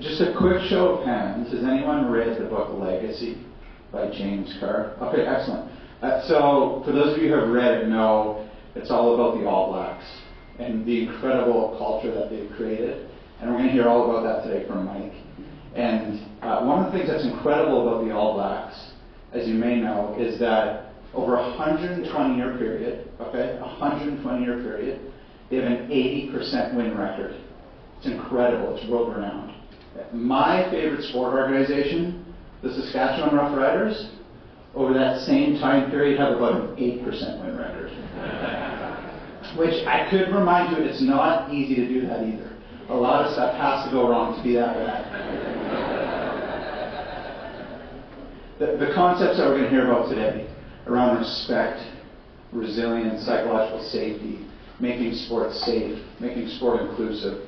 Just a quick show of hands. Has anyone read the book Legacy by James Carr? Okay, excellent. So for those of you who have read it know it's all about the All Blacks and the incredible culture that they've created. And we're going to hear all about that today from Mike. And one of the things that's incredible about the All Blacks, as you may know, is that over a 120-year period, okay, 120-year period, they have an 80% win record. It's incredible. It's world-renowned. My favorite sport organization, the Saskatchewan Roughriders, over that same time period have about an 8% win record. Which I could remind you, it's not easy to do that either. A lot of stuff has to go wrong to be that bad. The concepts that we're going to hear about today around respect, resilience, psychological safety, making sport safe, making sport inclusive,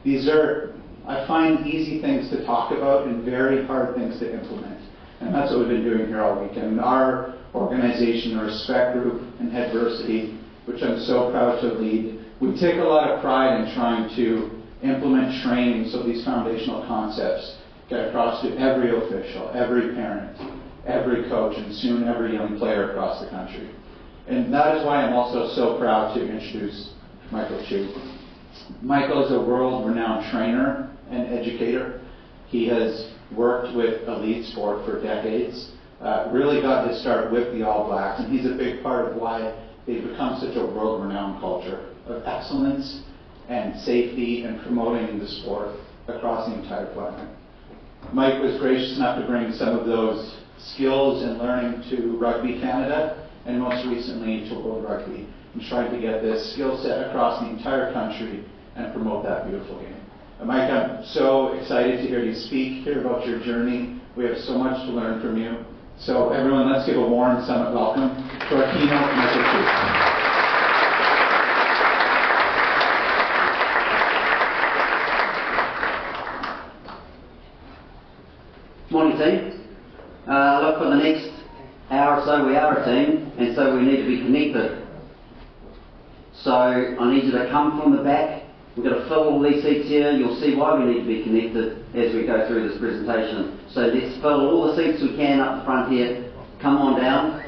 these are, I find, easy things to talk about and very hard things to implement. And that's what we've been doing here all weekend. Our organization, the Respect Group and Adversity, which I'm so proud to lead, we take a lot of pride in trying to implement training so these foundational concepts get across to every official, every parent, every coach, and soon every young player across the country. And that is why I'm also so proud to introduce Michael Chu. Michael is a world-renowned trainer and educator. He has worked with elite sport for decades, really got his start with the All Blacks, and he's a big part of why they've become such a world-renowned culture of excellence and safety and promoting the sport across the entire planet. Mike was gracious enough to bring some of those skills and learning to Rugby Canada and most recently to World Rugby and trying to get this skill set across the entire country and promote that beautiful game. Mike, I'm so excited to hear you speak, hear about your journey. We have so much to learn from you. So everyone, let's give a warm summit welcome to our keynote, Michael Chu. Morning team. Look, for the next hour or so we are a team, and so we need to be connected. So I need you to come from the back. We're going to fill all these seats here. You'll see why we need to be connected as we go through this presentation. So let's fill all the seats we can up the front here. Come on down.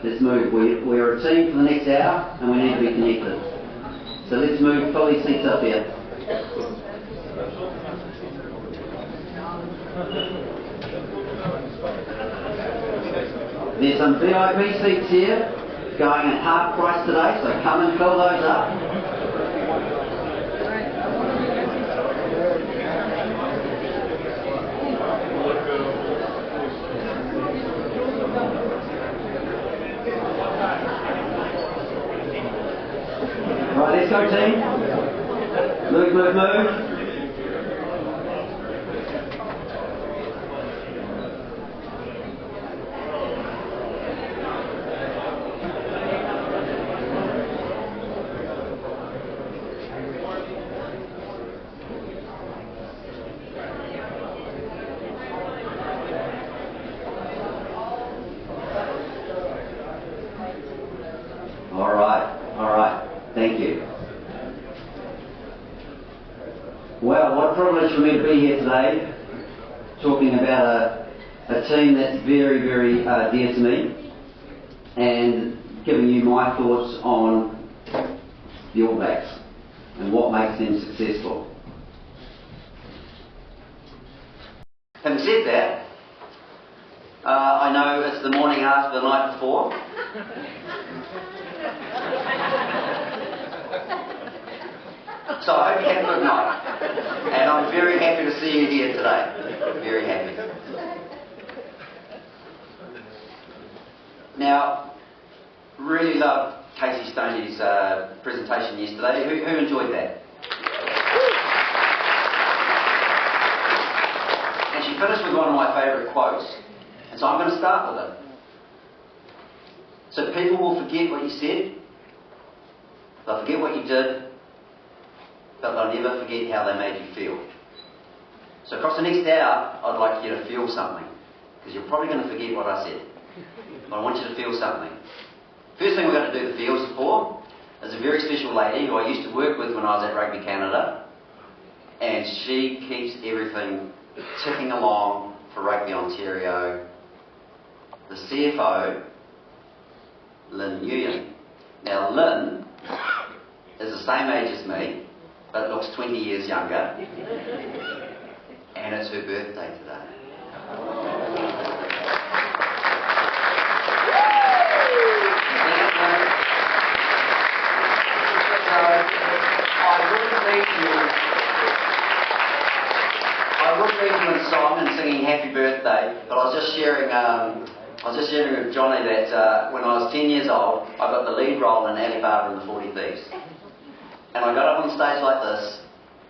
Let's move. We're a team for the next hour and we need to be connected. So let's move, fill these seats up here. There's some VIP seats here going at half price today, so come and fill those up. Right, let's go team. Move, move, move. Well, what a privilege for me to be here today, talking about a team that's very, very dear to me, and giving you my thoughts on the All Blacks and what makes them successful. Having said that, I know it's the morning after the night before. So I hope you had a good night. And I'm very happy to see you here today. Very happy. Now, really loved Casey Stoney's presentation yesterday. Who enjoyed that? And she finished with one of my favourite quotes. And so I'm going to start with it. So people will forget what you said. They'll forget what you did. But they'll never forget how they made you feel. So across the next hour, I'd like you to feel something. Because you're probably going to forget what I said. But I want you to feel something. First thing we're going to do the feels for is a very special lady who I used to work with when I was at Rugby Canada. and she keeps everything ticking along for Rugby Ontario. The CFO, Lynn Nguyen. Now Lynn is the same age as me, but looks 20 years younger, and it's her birthday today. I wouldn't read you a song and singing Happy Birthday, but I was just sharing with Johnny that when I was 10 years old, I got the lead role in Alibaba and the 40 Thieves. And I got up on stage like this,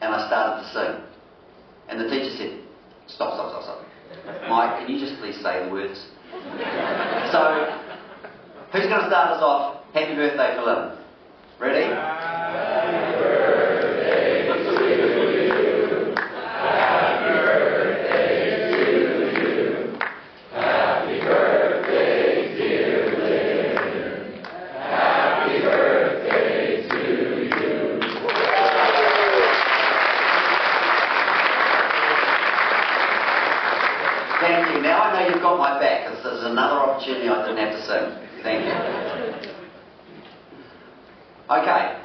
and I started to sing. And the teacher said, stop. Mike, can you just please say the words? So, who's going to start us off? Happy birthday for Lynn. Ready? Happy birthday to you. Happy birthday to you. Happy birthday, dear Lynn. Happy birthday to you. Thank you. Now I know you've got my back. This is another opportunity I didn't have to sing. Thank you. Okay.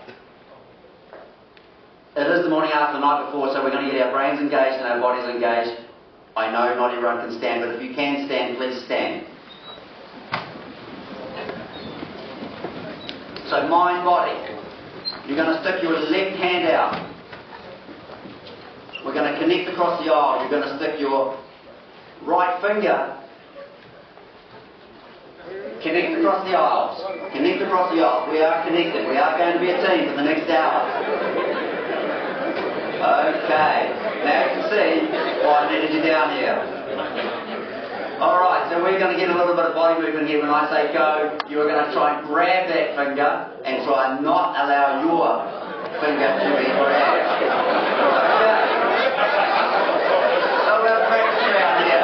It is the morning after the night before, so we're going to get our brains engaged and our bodies engaged. I know not everyone can stand, but if you can stand, please stand. So mind, body. You're going to stick your left hand out. We're going to connect across the aisle. You're going to stick your right finger. Connect across the aisles. Connect across the aisles. We are connected. We are going to be a team for the next hour. Okay. Now you can see why I needed you down here. Alright, so we're going to get a little bit of body movement here. When I say go, you're going to try and grab that finger and try and not allow your finger to be grabbed. Okay. So we'll practice around here.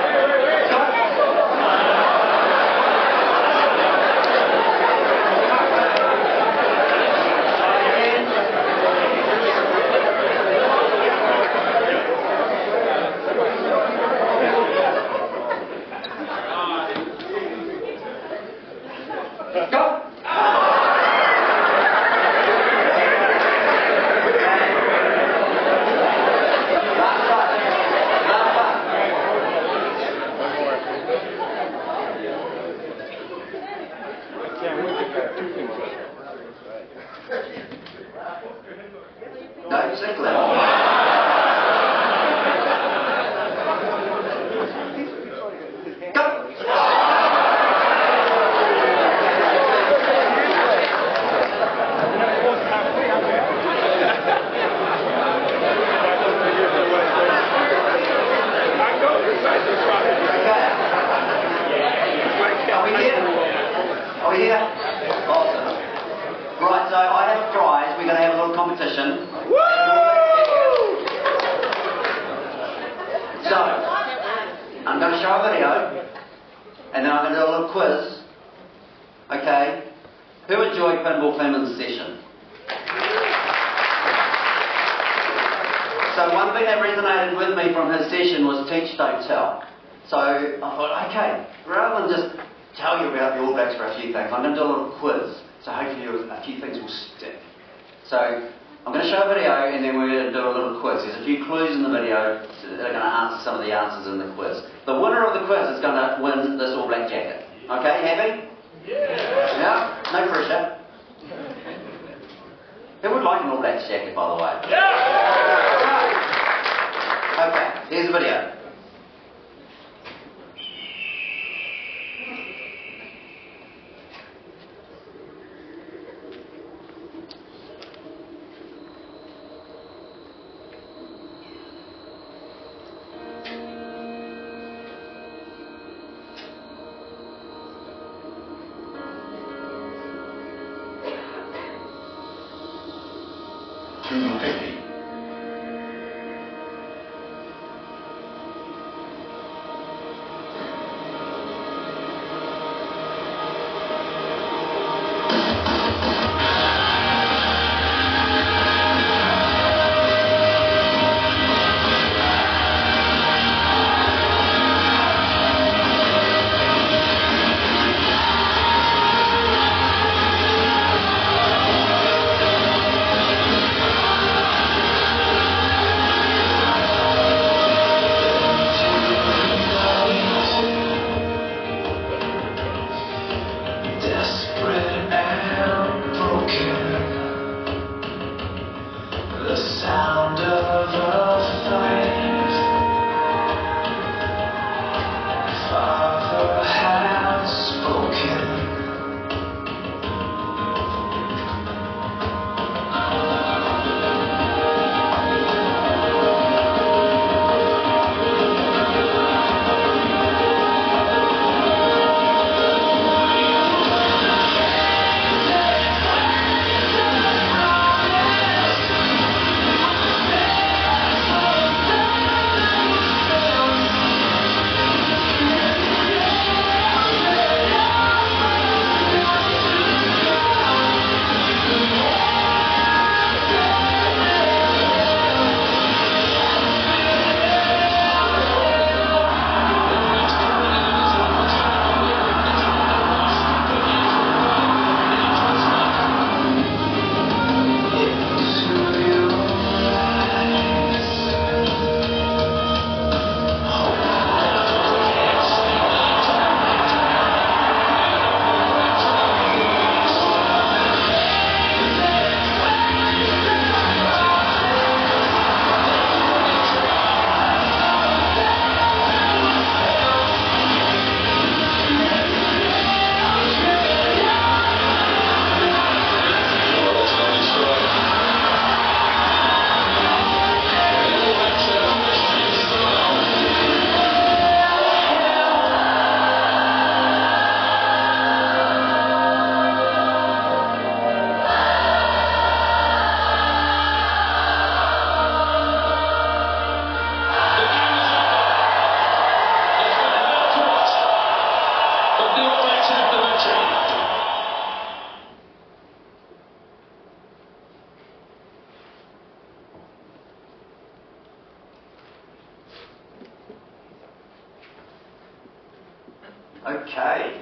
Okay.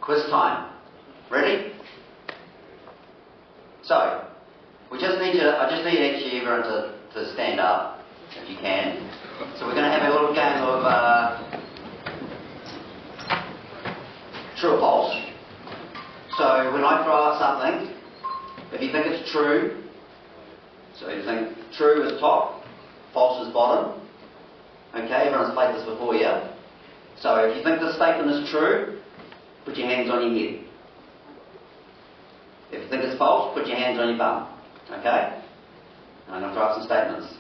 Quiz time. Ready? So, I just need actually everyone to stand up, if you can. So we're going to have a little game of true or false. So when I throw out something, if you think it's true, so you think true is top, false is bottom. Okay, everyone's played this before, yeah? So if you think this statement is true, put your hands on your head. If you think it's false, put your hands on your bum. Okay? And I'm going to throw out some statements.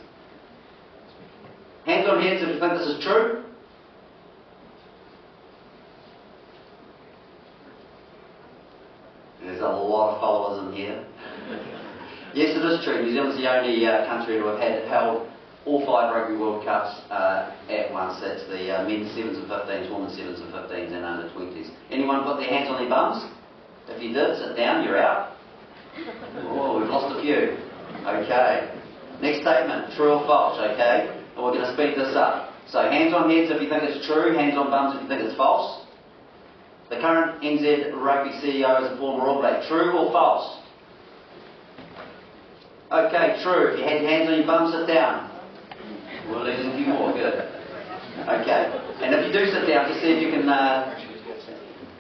Hands on heads if you think this is true. There's a lot of followers in here. Yes, it is true. New Zealand's the only country to have held all 5 Rugby World Cups at once. That's the men's 7s and 15s, women's 7s and 15s and under 20s. Anyone put their hands on their bums? If you did, sit down, you're out. Oh, we've lost a few. Okay. Next statement, true or false, okay? And we're going to speed this up. So hands on heads if you think it's true, hands on bums if you think it's false. The current NZ Rugby CEO is a former All Black. True or false? Okay, true. If you had your hands on your bum, sit down. We'll leave a few more. Good. Okay. And if you do sit down, just see if you can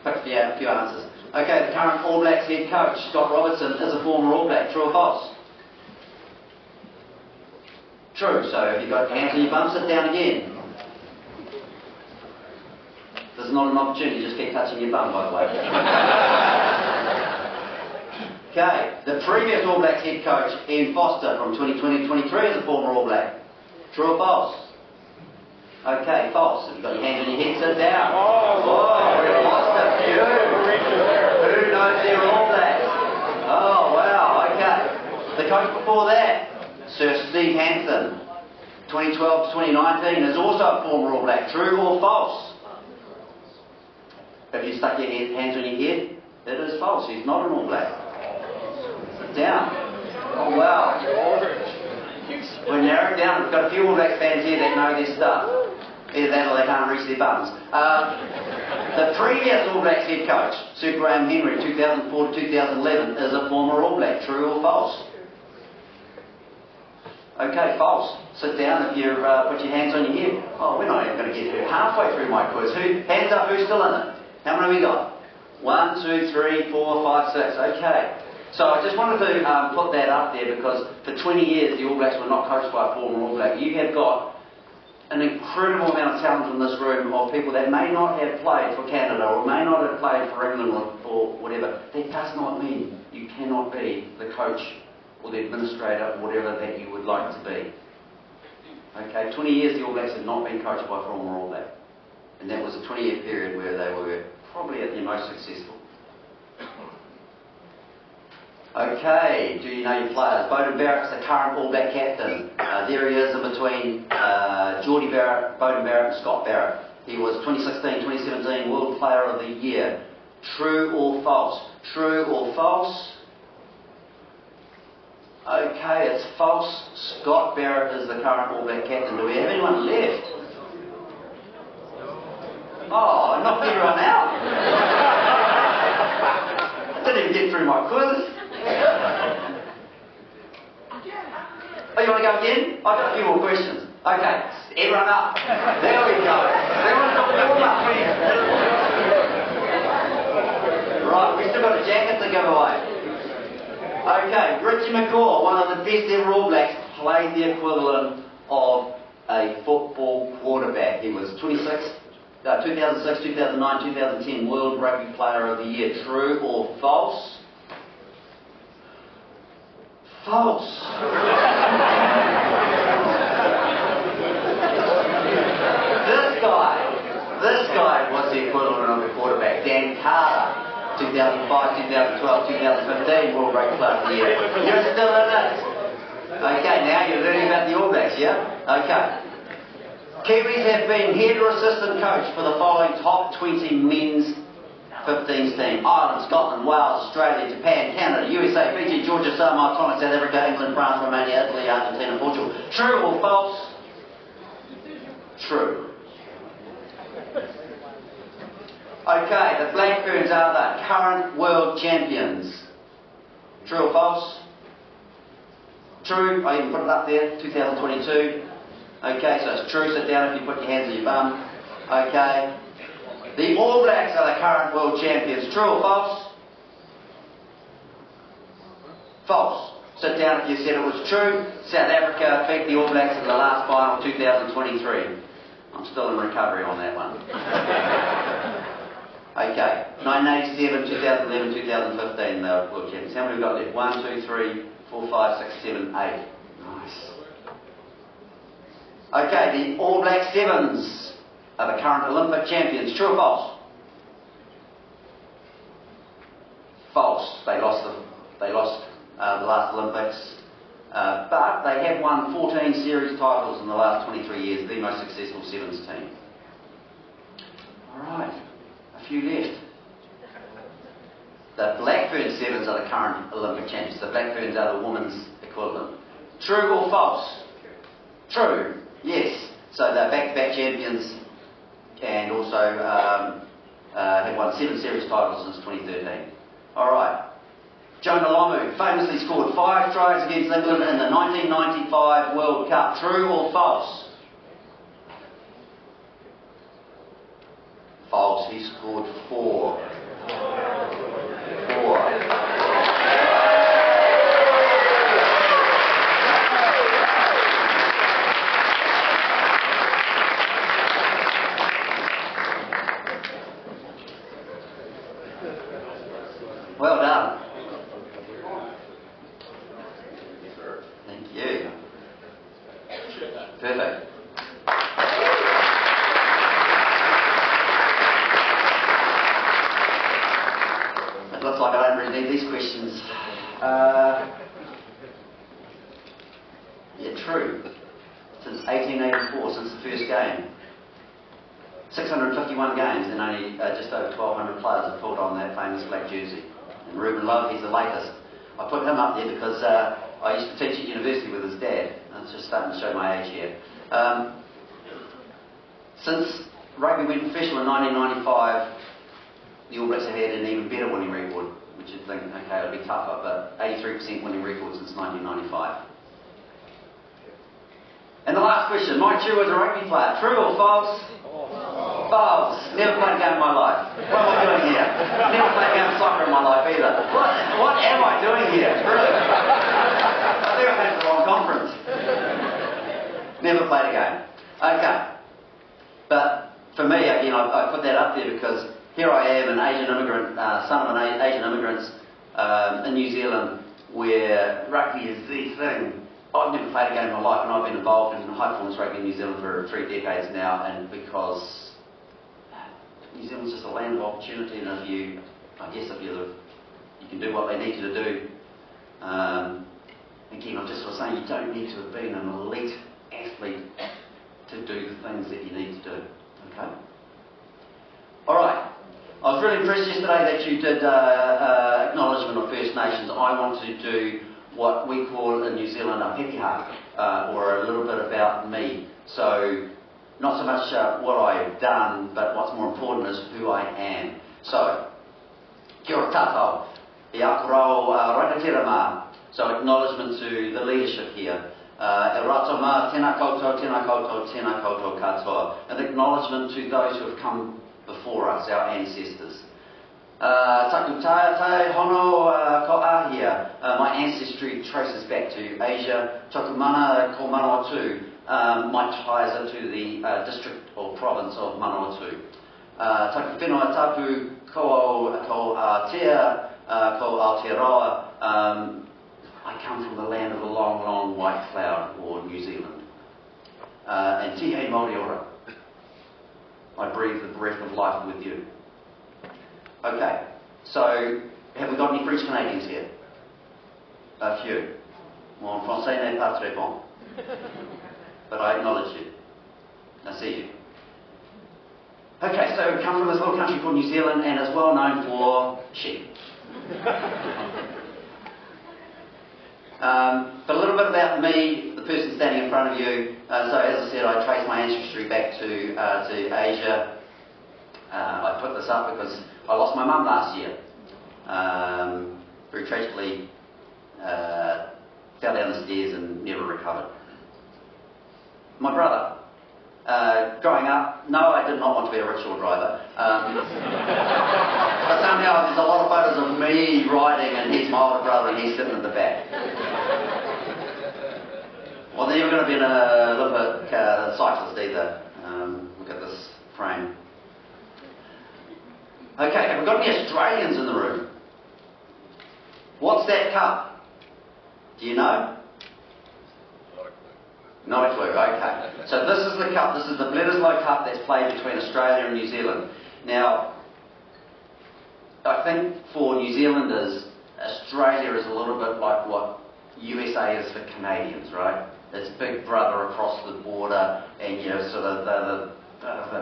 pick a few answers. Okay, the current All Blacks head coach, Scott Robertson, is a former All Black. True or false? True. So if you've got your hands on your bum, sit down again. This is not an opportunity, just keep touching your bum, by the way. Okay, the previous All Blacks head coach, Ian Foster, from 2020-23 is a former All Black. True or false? Okay, false. If you've got your hands on your head, sit down. Oh, we've lost a few. Who knows they're All Blacks? Oh, wow, okay. The coach before that, Sir Steve Hampton, 2012-2019, is also a former All Black. True or false? If you stuck your hands on your head, it is false. He's not an All Black. Sit down. Oh, wow. We're narrowing down. We've got a few All Black fans here that know their stuff. Either that or they can't reach their bums. The previous All Blacks head coach, Sir Graham Henry, 2004 to 2011, is a former All Black. True or false? Okay, false. Sit down if you put your hands on your head. Oh, we're not even going to get halfway through my quiz. Hands up, who's still in it? How many have we got? 1, 2, 3, 4, 5, 6. Okay. So I just wanted to put that up there because for 20 years the All Blacks were not coached by a former All Black. You have got an incredible amount of talent in this room of people that may not have played for Canada or may not have played for England or whatever. That does not mean you cannot be the coach or the administrator or whatever that you would like to be. Okay, 20 years the All Blacks have not been coached by a former All Black. And that was a 20-year period where they were probably at their most successful. Okay, do you know your players? Beauden Barrett's the current All Black captain. There he is in between Geordie Barrett, Beauden Barrett and Scott Barrett. He was 2016-2017 World Player of the Year. True or false? True or false? Okay, it's false. Scott Barrett is the current All Black captain. Do we have anyone left? Oh, I knocked everyone out. I didn't even get through my quiz. Oh, you want to go again? I've got a few more questions. Okay, everyone up. There we go. Everyone's got warm up here. Right, we've still got a jacket to give away. Okay, Richie McCaw, one of the best ever All Blacks, played the equivalent of a football quarterback. He was 2006, 2009, 2010 World Rugby Player of the Year. True or false? False. This guy was the equivalent of a quarterback. Dan Carter, 2005, 2012, 2015 World Rugby Player of the Year. You're still in it. Okay, now you're learning about the All Blacks, yeah? Okay. Kiwis have been head or assistant coach for the following top 20 men's 15s team: Ireland, Scotland, Wales, Australia, Japan, Canada, USA, Fiji, Georgia, Samoa, Tonga, South Africa, England, France, Romania, Italy, Argentina, Portugal. True or false? True. Okay, the Black Ferns are the current world champions. True or false? True. I even put it up there, 2022. Okay, so it's true. Sit down if you put your hands on your bum. Okay. The All Blacks are the current world champions. True or false? False. Sit down if you said it was true. South Africa beat the All Blacks in the last final 2023. I'm still in recovery on that one. Okay. 1987, 2011, 2015, the world champions. How many have we got left? 1, 2, 3, 4, 5, 6, 7, 8. Nice. Okay, the All Black Sevens are the current Olympic champions. True or false? False. They lost the last Olympics, but they have won 14 series titles in the last 23 years, the most successful Sevens team. Alright, a few left. The Black Ferns Sevens are the current Olympic champions. The Black Ferns are the women's equivalent. True or false? True. Yes. So they're back-to-back champions and also have won 7 series titles since 2013. Alright. Jonah Lomu famously scored 5 tries against England in the 1995 World Cup. True or false? False. He scored 4. Well done. Thank you. Perfect. It looks like I don't really need these questions. Yeah, true. Since 1884, since the first game. 651 games and only just over 1,200 players have pulled on that famous black jersey. And Ruben Love, he's the latest. I put him up there because I used to teach at university with his dad. It's just starting to show my age here. Since rugby went professional in 1995, the All Blacks have had an even better winning record, which you'd think, okay, it'll be tougher, but 83% winning record since 1995. And the last question, Mike Chu was a rugby player. True or false? False. Never played a game in my life. What am I doing here? Never played a game of soccer in my life either. What am I doing here? Really? I think I went to the wrong conference. Never played a game. Okay. But for me, again, I put that up there because here I am, an Asian immigrant, son of an Asian immigrants in New Zealand, where rugby is the thing. I've never played a game in my life, and I've been involved in high performance rugby in New Zealand for 3 decades now, and because New Zealand's just a land of opportunity, and if you can do what they need you to do. Again, I'm just sort of saying you don't need to have been an elite athlete to do the things that you need to do. Okay. All right. I was really impressed yesterday that you did acknowledgement of First Nations. I want to do what we call in New Zealand a pekiha, or a little bit about me. So, not so much what I've done, but what's more important is who I am. So, kia ora tātou, e akorau rakaterama. So, acknowledgement to the leadership here. E rātou mā, tēnā koutou, tēnā koutou, tēnā koutou katoa. An acknowledgement to those who have come before us, our ancestors. Taku tātai hono ko ahia. My ancestry traces back to Asia. Taku mana ko Manawatu. My ties are to the district or province of Manawatu. Taku whenua tapu ko Aotea, ko Aotearoa. I come from the land of the long, long white cloud, or New Zealand. And Tihe Māori ora. I breathe the breath of life with you. Okay, so have we got any French Canadians here? A few. Mon français n'est pas très bon. But I acknowledge you. I see you. Okay, so we come from this little country called New Zealand and is well known for sheep. But a little bit about me, the person standing in front of you. So as I said, I trace my ancestry back to Asia. I put this up because I lost my mum last year. Very tragically, fell down the stairs and never recovered. My brother. Growing up, no, I did not want to be a rickshaw driver. But somehow there's a lot of photos of me riding and he's my older brother and he's sitting at the back. Well, they're never going to be an Olympic cyclist either. Look at this frame. Okay, have we got any Australians in the room? What's that cup? Do you know? Not a clue, okay. So this is the cup, this is the Bledisloe Cup that's played between Australia and New Zealand. Now, I think for New Zealanders, Australia is a little bit like what USA is for Canadians, right? It's big brother across the border and, you know, sort of the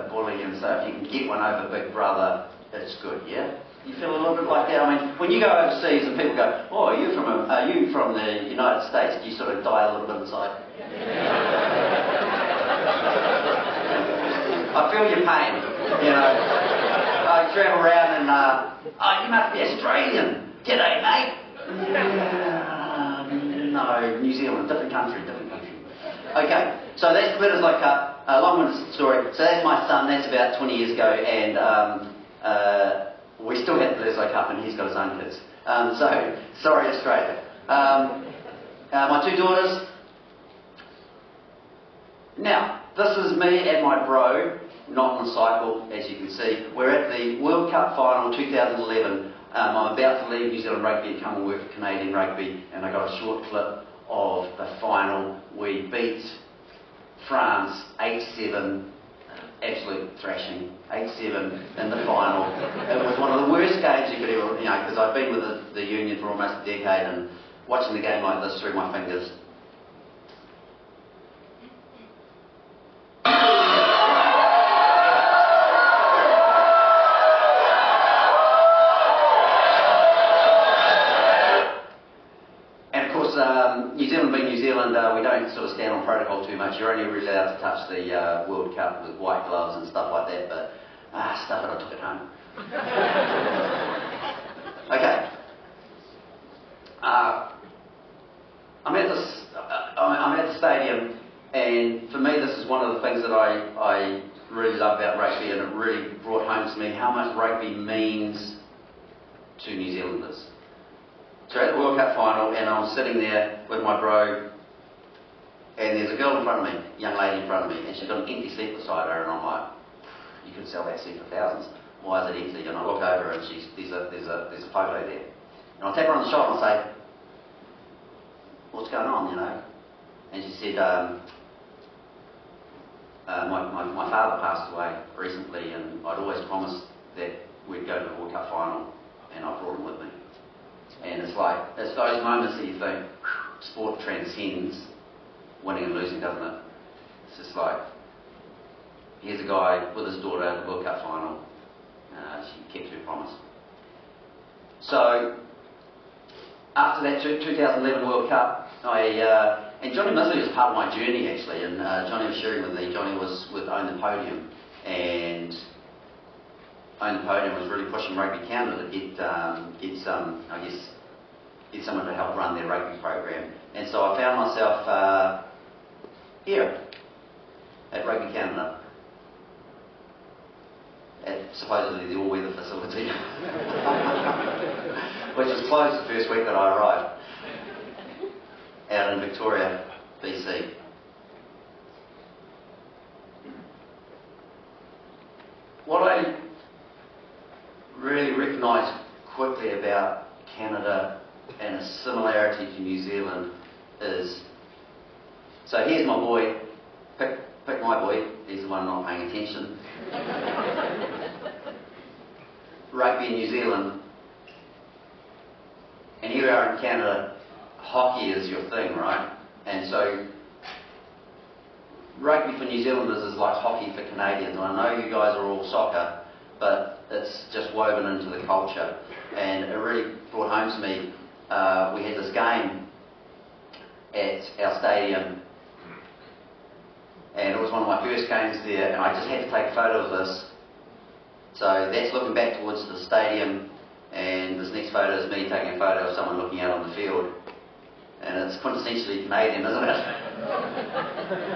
bully, and so if you can get one over big brother, it's good, yeah? You feel a little bit like that? I mean, when you go overseas and people go, oh, are you from the United States? Do you sort of die a little bit inside? I feel your pain, you know. I travel around and, oh, you must be Australian. G'day, mate. No, New Zealand, different country. Okay, so that's the Bledisloe Cup. Long-winded story. So that's my son, that's about 20 years ago, and we still have the Bledisloe Cup and he's got his own kids. So, sorry Australia. My two daughters. Now, this is me and my bro, not on a cycle, as you can see. We're at the World Cup final 2011. I'm about to leave New Zealand Rugby and come and work for Canadian Rugby, and I got a short clip of the final. We beat France 8-7, absolute thrashing, 8-7 in the final. It was one of the worst games you could ever, you know, because I've been with the union for almost a decade, and watching the game like this through my fingers. New Zealand being New Zealand, we don't sort of stand on protocol too much. You're only really allowed to touch the World Cup with white gloves and stuff like that, but stuff it, I took it home. Okay. I'm at the stadium, and for me this is one of the things that I really love about rugby, and it really brought home to me how much rugby means to New Zealanders. So at the World Cup final, and I was sitting there with my bro, and there's a girl in front of me, a young lady in front of me, and she's got an empty seat beside her, and I'm like, you could sell that seat for thousands. Why is it empty? And I look over, and there's a photo there. And I tap her on the shoulder and I say, what's going on, you know? And she said, my father passed away recently, and I'd always promised that we'd go to the World Cup final, and I brought him with me. And it's like, it's those moments that you think, sport transcends winning and losing, doesn't it? It's just like, here's a guy with his daughter at the World Cup final. She kept her promise. So, after that 2011 World Cup, and Johnny Misley was part of my journey actually, and Johnny was sharing with me. Johnny was with Own the Podium, and Own the Podium was really pushing Rugby Canada to get someone to help run their rugby program. And so I found myself here at Rugby Canada, at supposedly the all-weather facility, which was closed the first week that I arrived, out in Victoria, BC. What I really recognised quickly about Canada and a similarity to New Zealand is, so here's my boy, pick my boy, he's the one not paying attention. Rugby in New Zealand, and here we are in Canada, hockey is your thing, right? And so rugby for New Zealanders is like hockey for Canadians, and I know you guys are all soccer, but it's just woven into the culture. And it really brought home to me, we had this game at our stadium, and it was one of my first games there, and I just had to take a photo of this So that's looking back towards the stadium, and this next photo is me taking a photo of someone looking out on the field. And it's quintessentially Canadian, isn't it?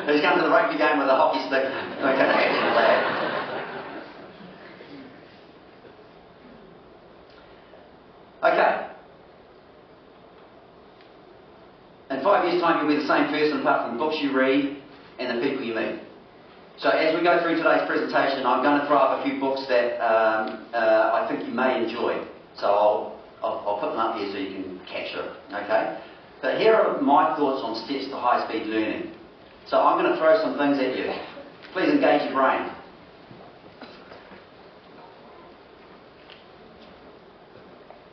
Who's come to the rugby game with a hockey stick? Okay. In 5 years' time, you'll be the same person apart from the books you read and the people you meet. So as we go through today's presentation, I'm going to throw up a few books that I think you may enjoy. So I'll put them up here so you can capture it, okay? But here are my thoughts on steps to high-speed learning. So I'm going to throw some things at you. Please engage your brain.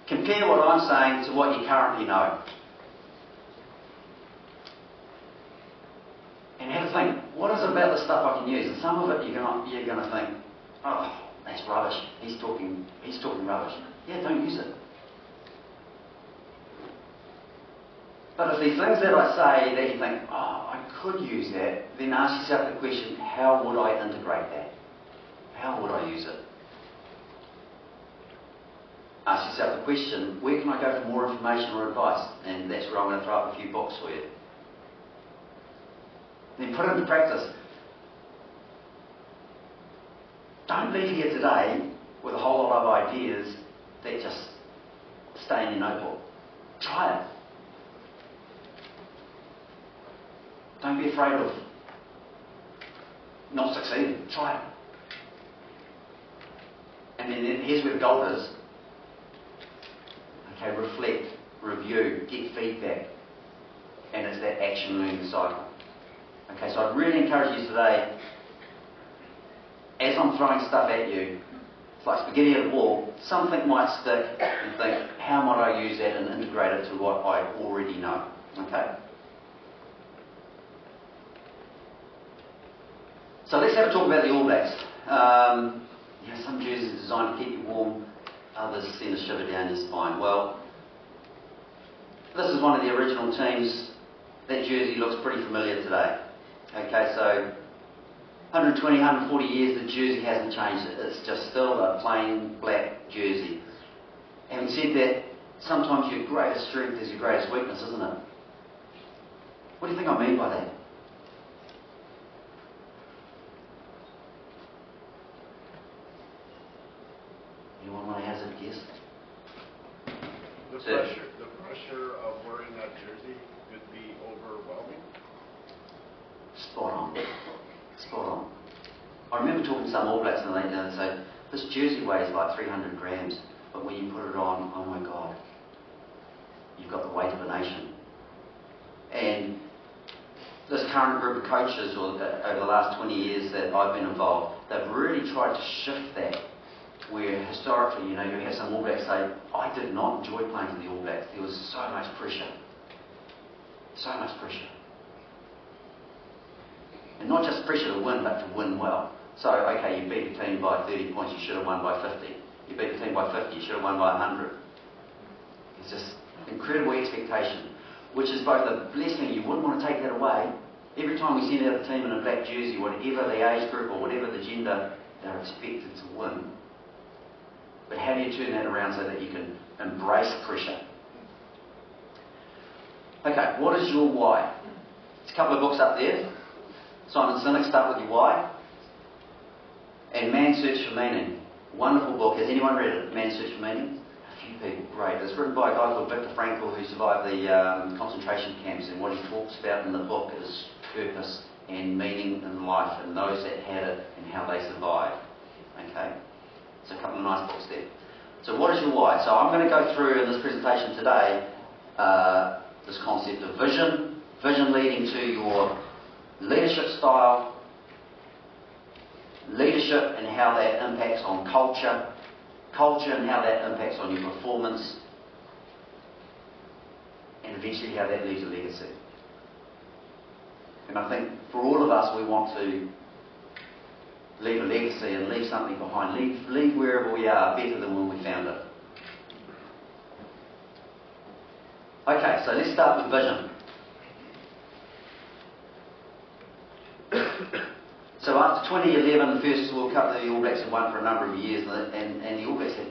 Compare what I'm saying to what you currently know. And have a think, what is it about the stuff I can use? And some of it you're going to think, oh, that's rubbish. He's talking rubbish. Yeah, don't use it. But if there's things that I say that you think, oh, I could use that, then ask yourself the question, how would I integrate that? How would I use it? Ask yourself the question, where can I go for more information or advice? And that's where I'm going to throw up a few books for you. Then put it into practice. Don't leave here today with a whole lot of ideas that just stay in your notebook. Try it. Don't be afraid of not succeeding. Try it. And then here's where the gold is. Okay, reflect, review, get feedback. And it's that action learning cycle. Okay, so I'd really encourage you today, as I'm throwing stuff at you, it's like spaghetti at a wall, something might stick and think, how might I use that and integrate it to what I already know. Okay? So let's have a talk about the All Blacks. Some jerseys are designed to keep you warm, others send a shiver down your spine. Well, this is one of the original teams. That jersey looks pretty familiar today. Okay, so 120, 140 years, the jersey hasn't changed. It's just still a plain black jersey. Having said that, sometimes your greatest strength is your greatest weakness, isn't it? What do you think I mean by that? Anyone want to hazard a guess? The pressure of wearing that jersey could be overwhelming. Spot on. Spot on. I remember talking to some All Blacks and they said, this jersey weighs like 300 grams, but when you put it on, oh my God, you've got the weight of a nation. And this current group of coaches, over the last 20 years that I've been involved, they've really tried to shift that. Where historically, you have some All Blacks say, I did not enjoy playing for the All Blacks. There was so much pressure. So much pressure. And not just pressure to win, but to win well. So, okay, you beat the team by 30 points, you should have won by 50. You beat the team by 50, you should have won by 100. It's just incredible expectation, which is both a blessing, you wouldn't want to take that away. Every time we send out the team in a black jersey, whatever the age group or whatever the gender, they're expected to win. But how do you turn that around so that you can embrace pressure? Okay, what is your why? There's a couple of books up there. Simon Sinek, Start With Your Why. And Man's Search for Meaning. Wonderful book. Has anyone read it? Man's Search for Meaning? A few people. Great. It's written by a guy called Viktor Frankl who survived the concentration camps, and what he talks about in the book is purpose and meaning in life and those that had it and how they survived. Okay? So a couple of nice books there. So what is your why? So I'm going to go through in this presentation today this concept of vision leading to your leadership style, leadership and how that impacts on culture and how that impacts on your performance, and eventually how that leaves a legacy. And I think for all of us, we want to leave a legacy and leave something behind. Leave wherever we are better than when we found it. Okay, so let's start with vision. So after 2011, the first World Cup that the All Blacks had won for a number of years, and the All Blacks had,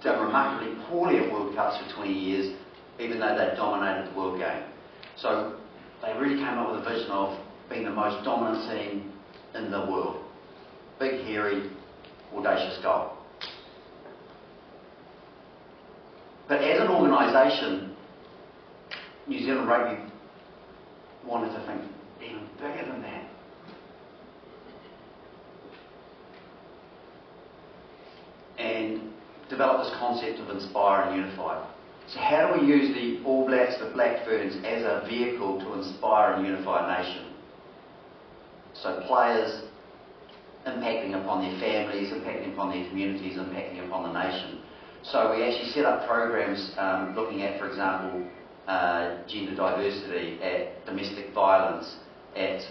done remarkably poorly at World Cups for 20 years, even though they dominated the world game. So they really came up with a vision of being the most dominant team in the world. Big, hairy, audacious goal. But as an organisation, New Zealand Rugby wanted to think even bigger than that. And develop this concept of inspire and unify. So how do we use the All Blacks, the Black Ferns, as a vehicle to inspire and unify a nation? So players impacting upon their families, impacting upon their communities, impacting upon the nation. So we actually set up programs looking at, for example, gender diversity, at domestic violence, at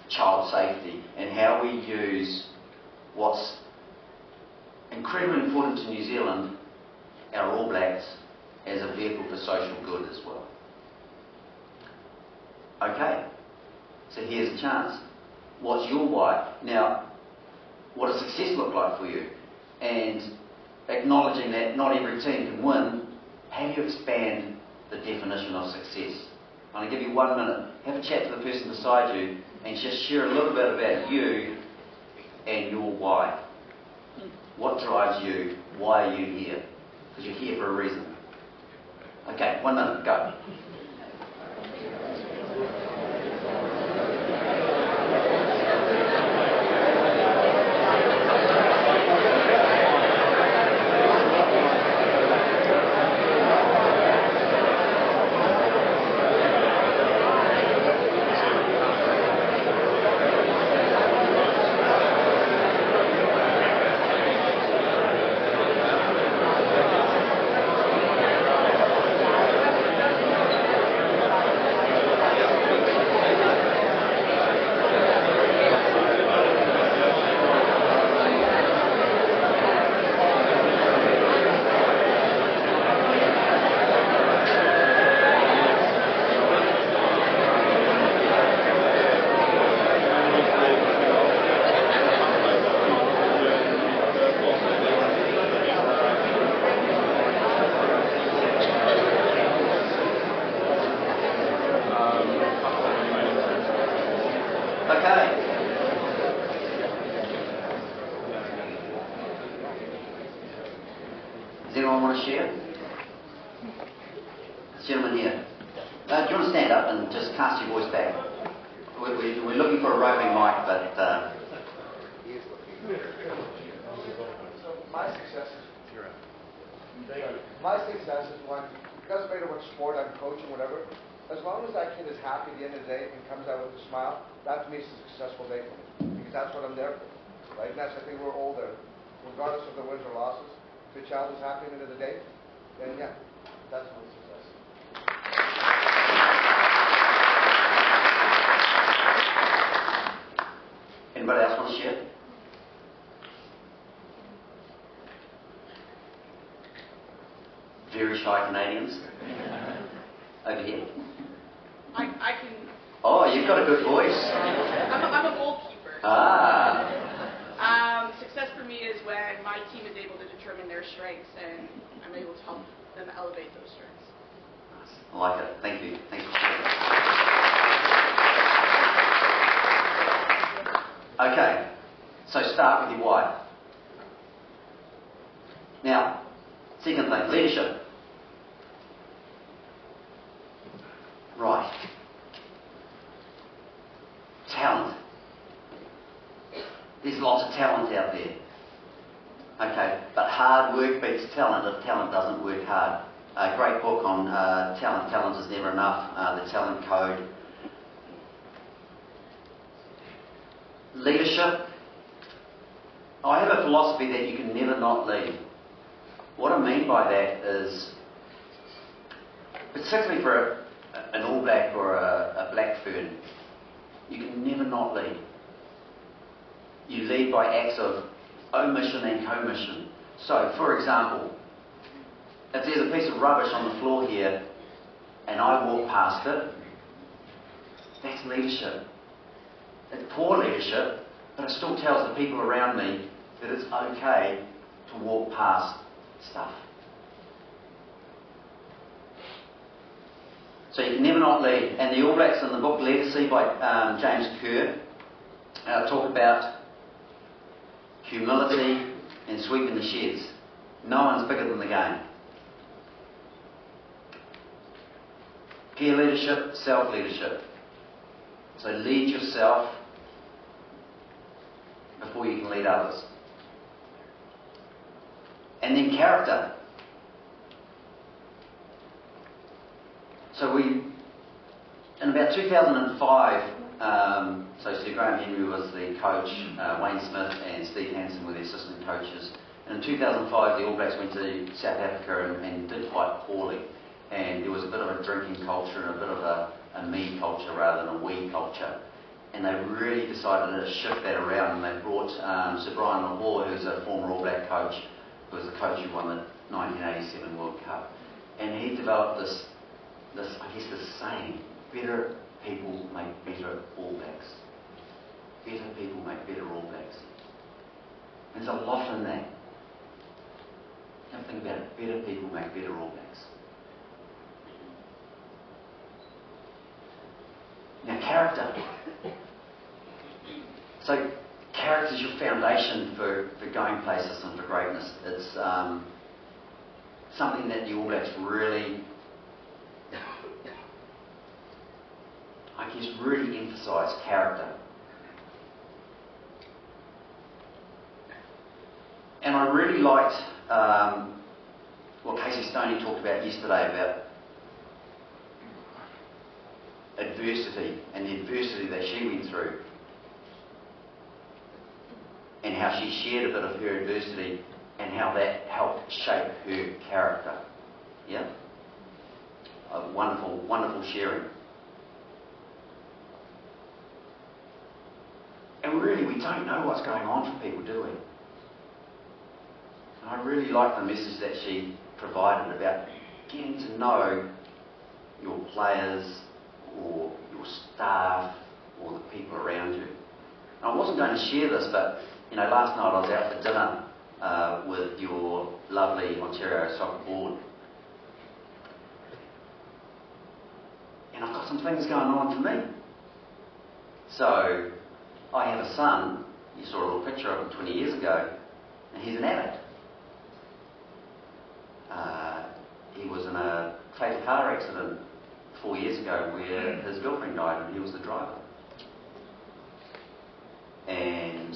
child safety, and how we use what's incredibly important to New Zealand, our All Blacks, as a vehicle for social good as well. Okay, so here's a chance. What's your why? Now, what does success look like for you? And acknowledging that not every team can win, how do you expand the definition of success? I'm going to give you 1 minute. Have a chat to the person beside you and just share a little bit about you and your why. What drives you? Why are you here? Because you're here for a reason. Okay, 1 minute, go. Does anyone want to share? This gentleman here. Do you want to stand up and just cast your voice back? We're looking for a roving mic, but... So my success is one, it doesn't matter what sport I'm coaching, whatever, as long as that kid is happy at the end of the day and comes out with a smile, that to me is a successful day for me. Because that's what I'm there for. Right? And that's, I think we're all there. Regardless of the wins or losses, if the child is happy at the end of the day, then yeah, that's my success. Anybody else want to share? Very shy Canadians. Over here. I can. Oh, you've got a good voice. I'm a goalkeeper. Ah. Success for me is when my team is able to determine their strengths and I'm able to help them elevate those strengths. I like it. Thank you. Thanks for sharing. Okay. So start with your why. Now, second thing, leadership. Right. Talent. There's lots of talent out there. Okay, but hard work beats talent if talent doesn't work hard. A great book on talent. Talent is never enough. The Talent Code. Leadership. I have a philosophy that you can never not lead. What I mean by that is, particularly for an All Black or a Black Fern, you can never not lead. You lead by acts of omission and commission. So, for example, if there's a piece of rubbish on the floor here and I walk past it, that's leadership. poor leadership, but it still tells the people around me that it's okay to walk past stuff. So you can never not lead. And the All Blacks in the book Legacy by James Kerr talk about humility and sweeping the sheds. No one's bigger than the game. Peer leadership, self-leadership. So lead yourself before you can lead others. And then character. So in about 2005, so Sir Graham Henry was the coach, Wayne Smith and Steve Hansen were the assistant coaches. And in 2005, the All Blacks went to South Africa and did quite poorly. And there was a bit of a drinking culture and a bit of a me culture rather than a we culture. And they really decided to shift that around, and they brought Sir Brian Lahore, who's a former All Black coach, who was the coach who won the 1987 World Cup. And he developed this saying, better people make better All Blacks. Better people make better All Blacks. There's a lot in that. Have a think about it. Better people make better All Blacks. Now, character. So, character is your foundation for going places and for greatness. It's something that the All Blacks really, really emphasise, character. And I really liked what Casey Stoney talked about yesterday about adversity and the adversity that she went through, and how she shared a bit of her adversity and how that helped shape her character. Yeah? A wonderful, wonderful sharing. And really, we don't know what's going on for people, do we? And I really like the message that she provided about getting to know your players or your staff or the people around you. And I wasn't going to share this, but last night I was out for dinner with your lovely Ontario Soccer Board. And I've got some things going on for me. So, I have a son, you saw a little picture of him 20 years ago, and he's an addict. He was in a fatal car accident 4 years ago where his girlfriend died and he was the driver. And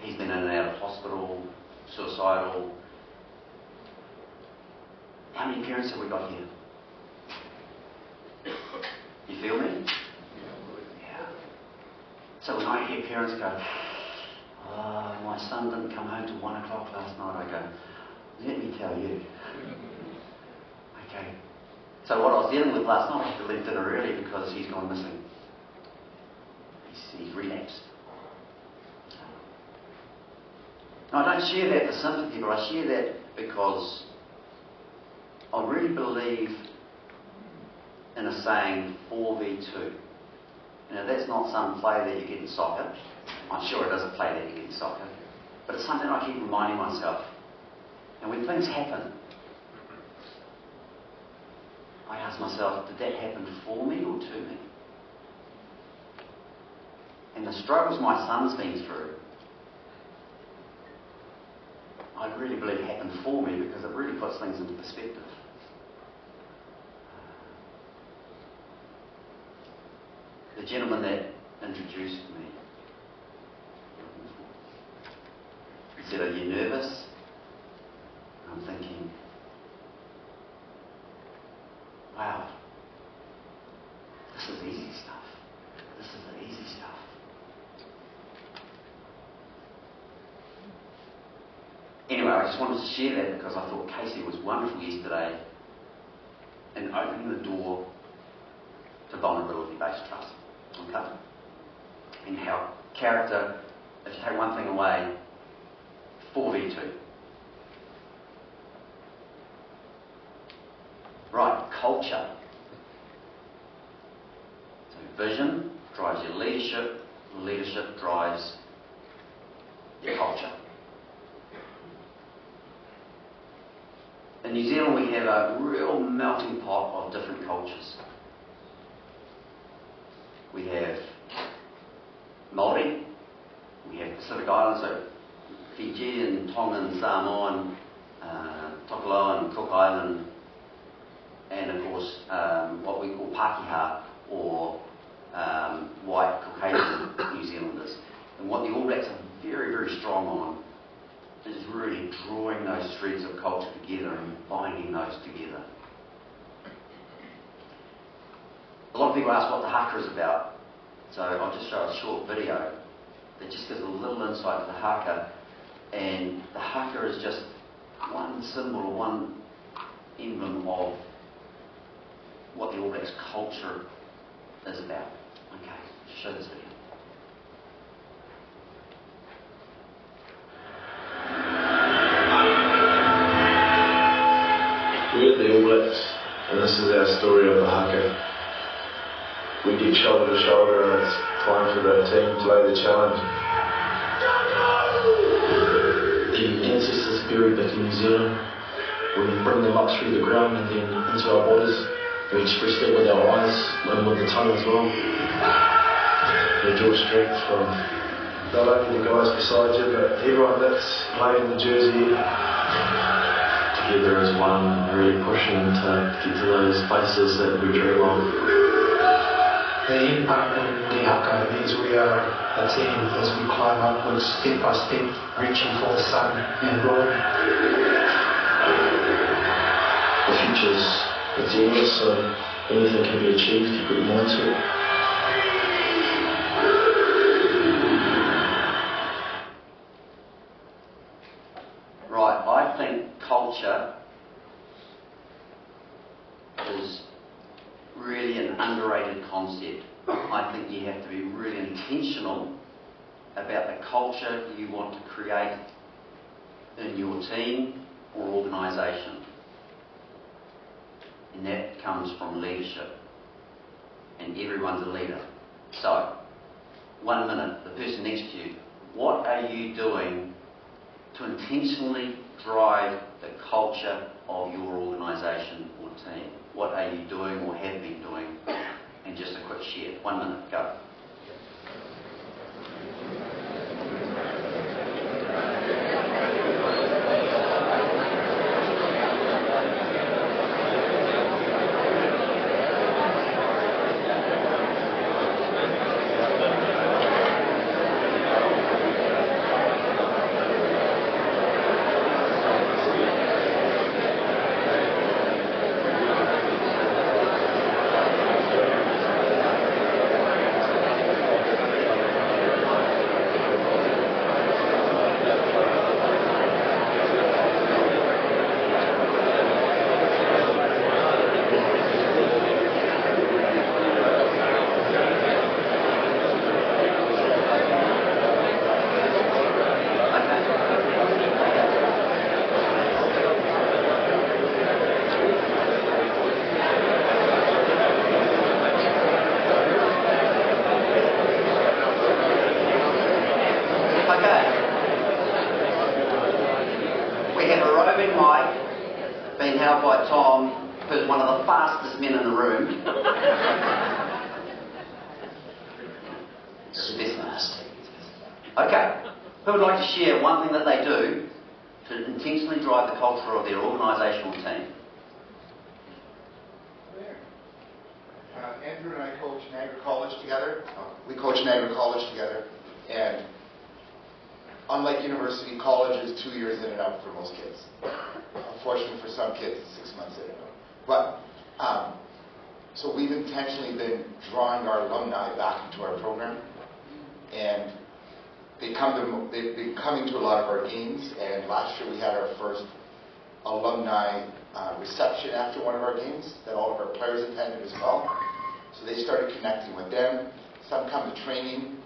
he's been in and out of hospital, suicidal. How many parents have we got here? You feel me? Yeah. So when I hear parents go, "Oh, my son didn't come home till 1 o'clock last night," I go, "Let me tell you." Okay. So what I was dealing with last night, I had to leave dinner early because he's gone missing. He's relapsed. Now, I don't share that for sympathy, but I share that because I really believe in a saying 4v2. That's not some play that you get in soccer. I'm sure it is a play that you get in soccer. But it's something I keep reminding myself. And when things happen, I ask myself, did that happen for me or to me? And the struggles my son's been through, I really believe happened for me because it really puts things into perspective. The gentleman that introduced me, he said, "Are you nervous?" I'm thinking, wow, this is easy stuff. This is the easy stuff. Anyway, I just wanted to share that because I thought Casey was wonderful yesterday in opening the door to vulnerability-based trust. Okay? And how character, if you take one thing away, 4v2. Right, culture. So vision drives your leadership, leadership drives your culture. In New Zealand we have a real melting pot of different cultures. We have Māori, we have Pacific Islands, so Fijian, Tongan, Samoan, Tokelau and Cook Island, and of course what we call Pākehā or white Caucasian New Zealanders. And what the All Blacks are very, very strong on is really drawing those threads of culture together and binding those together. A lot of people ask what the haka is about, so I'll just show a short video that just gives a little insight to the haka. And the haka is just one symbol, one emblem of what the All Blacks culture is about. Okay, just show this video. We're the All Blacks, and this is our story of the haka. We get shoulder to shoulder, and it's time for the team to lay the challenge. The ancestors buried back in New Zealand, we bring them up through the ground and then into our borders. We express that with our eyes and with the tongue as well. We draw strength from not only the guys beside you, but everyone that's played in the jersey. Together as one, really pushing to get to those places that we dream of. The impact on the haka means we are a team as we climb upwards step by step, reaching for the sun and growing. The future's it's endless, so anything can be achieved if you put your mind to it. Right, I think culture is really an underrated concept. I think you have to be really intentional about the culture you want to create in your team or organisation. And that comes from leadership. And everyone's a leader. So, 1 minute, the person next to you, what are you doing to intentionally drive the culture of your organisation or team? What are you doing or have been doing? And just a quick share. 1 minute, go. Being held by Tom, who's one of the fastest men in the room. Specialist. Okay, who would like to share one thing that they do to intentionally drive the culture of their organisational team? Andrew and I coach Niagara College together. We coach Niagara College together, and unlike university, college is 2 years in and out for most kids. Unfortunately for some kids, it's 6 months in and out. But, so we've intentionally been drawing our alumni back into our program, and they've been coming to a lot of our games, and last year we had our first alumni reception after one of our games that all of our players attended as well. So they started connecting with them. Some come to training.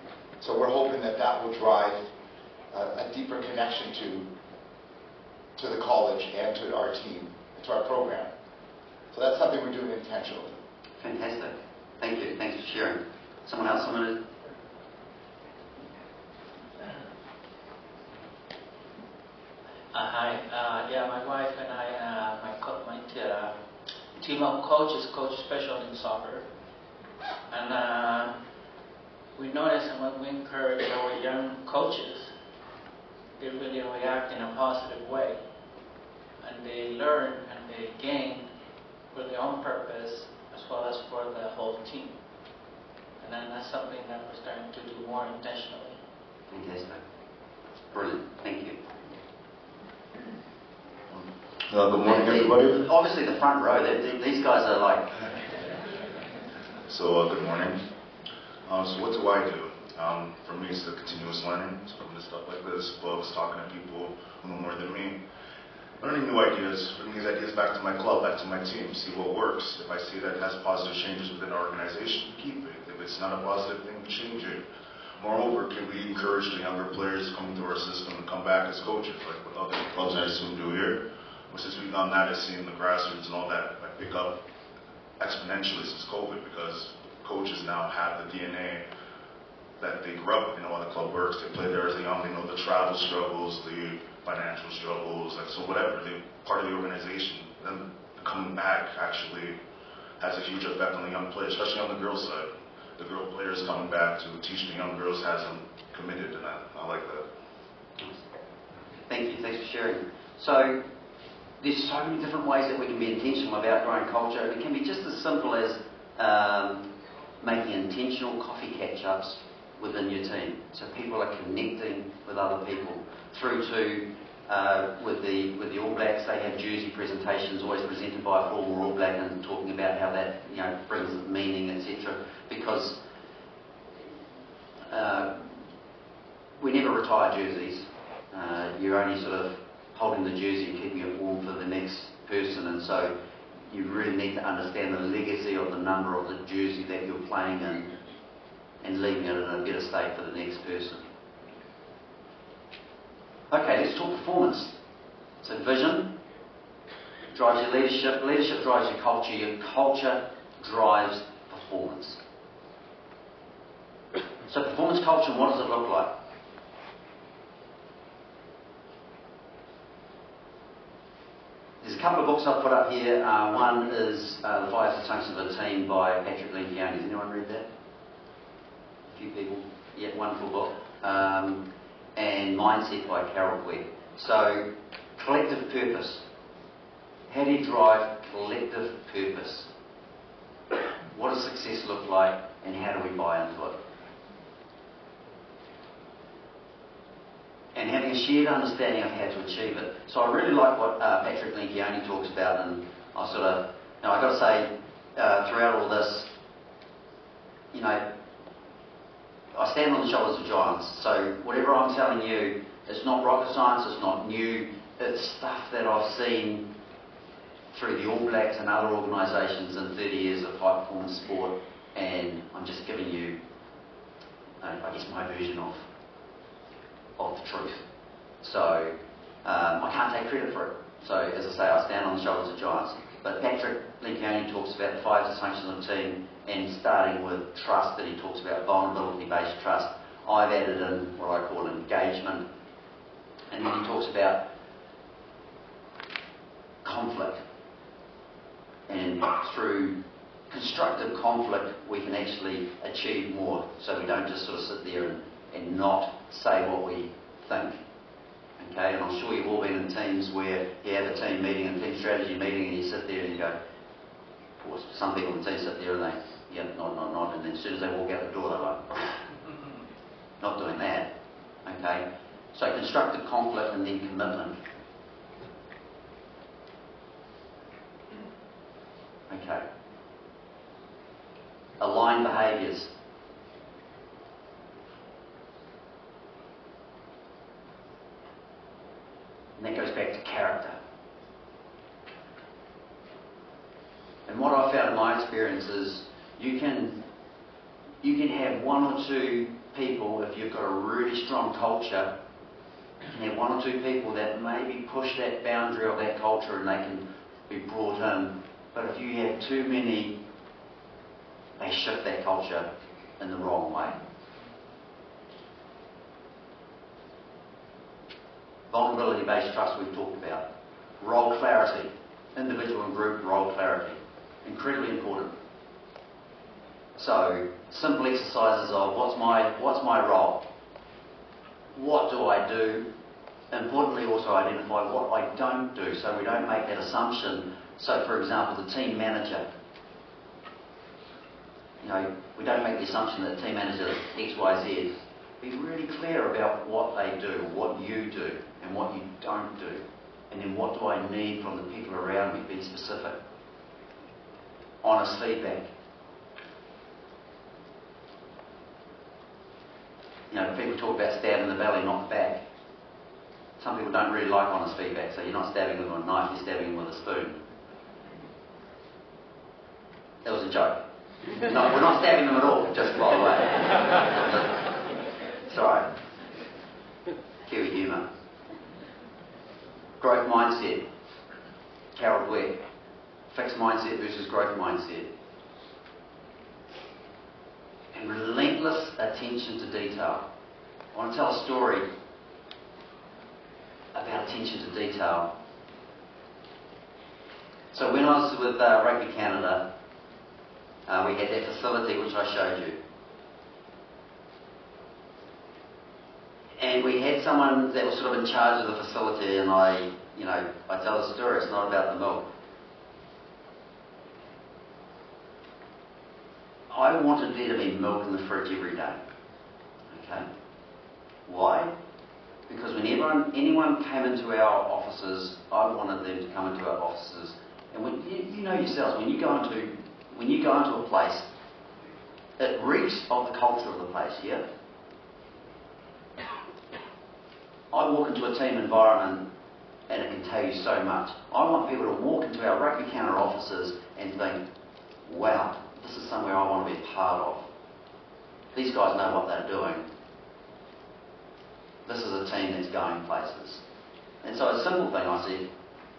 So we're hoping that that will drive a deeper connection to the college and to our team, and to our program. So that's something we're doing intentionally. Fantastic. Thank you. Thanks for sharing. Someone else? Hi. Yeah, my wife and I, my team of coaches coach special in soccer, and we notice that when we encourage our young coaches, they really react in a positive way, and they learn and they gain for their own purpose as well as for the whole team. And then that's something that we're starting to do more intentionally. Fantastic. Brilliant. Thank you. Good morning, everybody. Obviously, the front row, these guys are like... So, good morning. So what do I do? For me, it's the continuous learning. So from the stuff like this, books, talking to people who know more than me. Learning new ideas, bringing these ideas back to my club, back to my team, see what works. If I see that it has positive changes within our organization, keep it. If it's not a positive thing, change it. Moreover, can we encourage the younger players coming to our system and come back as coaches, like what other clubs I assume do here? Well, since we've done that, it's seen the grassroots and all that pick up exponentially since COVID, because coaches now have the DNA that they grew up, how the club works. They play there as a young, they know the travel struggles, the financial struggles, and so whatever, they're part of the organization. Then coming back actually has a huge effect on the young players, especially on the girls' side. The girl players coming back to teach the young girls has them committed, and I like that. Thank you. Thanks for sharing. So, there's so many different ways that we can be intentional about growing culture. It can be just as simple as making intentional coffee catch-ups within your team, so people are connecting with other people. Through to with the All Blacks, they have jersey presentations always presented by a former All Black and talking about how that brings meaning, etc. Because we never retire jerseys. You're only sort of holding the jersey and keeping it warm for the next person, and so you really need to understand the legacy of the number of the jersey that you're playing in and leaving it in a better state for the next person. Okay, let's talk performance. So vision drives your leadership, leadership drives your culture drives performance. So performance culture, what does it look like? There's a couple of books I've put up here. One is The 5 Dysfunctions of a Team by Patrick Lencioni. Has anyone read that? A few people. Yeah, wonderful book. And Mindset by Carol Dweck. So, collective purpose. How do you drive collective purpose? What does success look like, and how do we buy into it? And having a shared understanding of how to achieve it. So I really like what Patrick Lencioni talks about, and I sort of, I've got to say, throughout all this, I stand on the shoulders of giants. So whatever I'm telling you, it's not rocket science, it's not new, it's stuff that I've seen through the All Blacks and other organisations in 30 years of high performance sport, and I'm just giving you, I guess, my version of the truth. So I can't take credit for it. So as I say, I stand on the shoulders of giants. But Patrick Lencioni talks about the 5 dysfunctions of a team, and starting with trust, and he talks about vulnerability-based trust. I've added in what I call engagement, and then he talks about conflict. And through constructive conflict, we can actually achieve more. So we don't just sort of sit there and not say what we think. Okay, and I'm sure you've all been in teams where you have a team meeting, a team strategy meeting, and you sit there and you go, of course, some people in the team sit there and they nod, and then as soon as they walk out the door, they're like, not doing that. Okay, so constructive conflict and then commitment. Okay, aligned behaviours. And that goes back to character. And what I've found in my experience is you can have one or two people, if you've got a really strong culture, you can have one or two people that maybe push that boundary of that culture and they can be brought in. But if you have too many, they shift that culture in the wrong way. Vulnerability-based trust we've talked about. Role clarity, individual and group role clarity, incredibly important. So, simple exercises of what's my role? What do I do? Importantly, also identify what I don't do, so we don't make that assumption. So, for example, the team manager. We don't make the assumption that the team manager is X, Y, Z. Be really clear about what they do, what you do, and what you don't do. And then what do I need from the people around me, be specific. Honest feedback. People talk about stabbing the belly, not the back. Some people don't really like honest feedback, so you're not stabbing them with a knife, you're stabbing them with a spoon. That was a joke. No, we're not stabbing them at all, just by the way. It's alright. Kiwi humour. Growth mindset. Carol Dweck. Fixed mindset versus growth mindset. And relentless attention to detail. I want to tell a story about attention to detail. So when I was with Rugby Canada, we had that facility which I showed you. And we had someone that was sort of in charge of the facility, and I tell the story, it's not about the milk. I wanted there to be milk in the fridge every day. Okay? Why? Because whenever anyone came into our offices, I wanted them to come into our offices. And when you know yourselves, when you go into a place, it reeks of the culture of the place, yeah? I walk into a team environment and it can tell you so much. I want people to walk into our Rugby Canada offices and think, wow, this is somewhere I want to be a part of. These guys know what they're doing. This is a team that's going places. And so a simple thing I said,